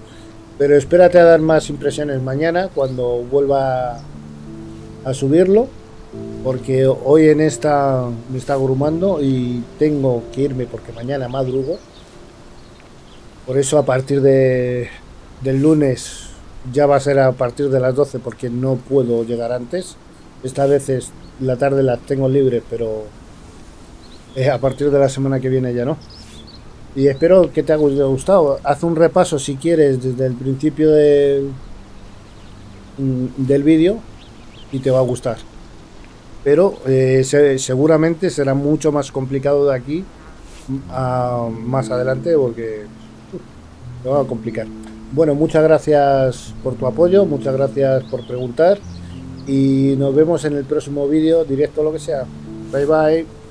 Pero espérate a dar más impresiones mañana cuando vuelva a subirlo, porque hoy en esta me está agrumando y tengo que irme porque mañana madrugo. Por eso a partir del lunes ya va a ser a partir de las 12 porque no puedo llegar antes. Esta vez la tarde la tengo libre, pero a partir de la semana que viene ya no. Y espero que te haya gustado. Haz un repaso si quieres desde el principio del vídeo y te va a gustar. Pero seguramente será mucho más complicado de aquí a más adelante porque me va a complicar. Bueno, muchas gracias por tu apoyo, muchas gracias por preguntar y nos vemos en el próximo vídeo, directo o lo que sea. Bye bye.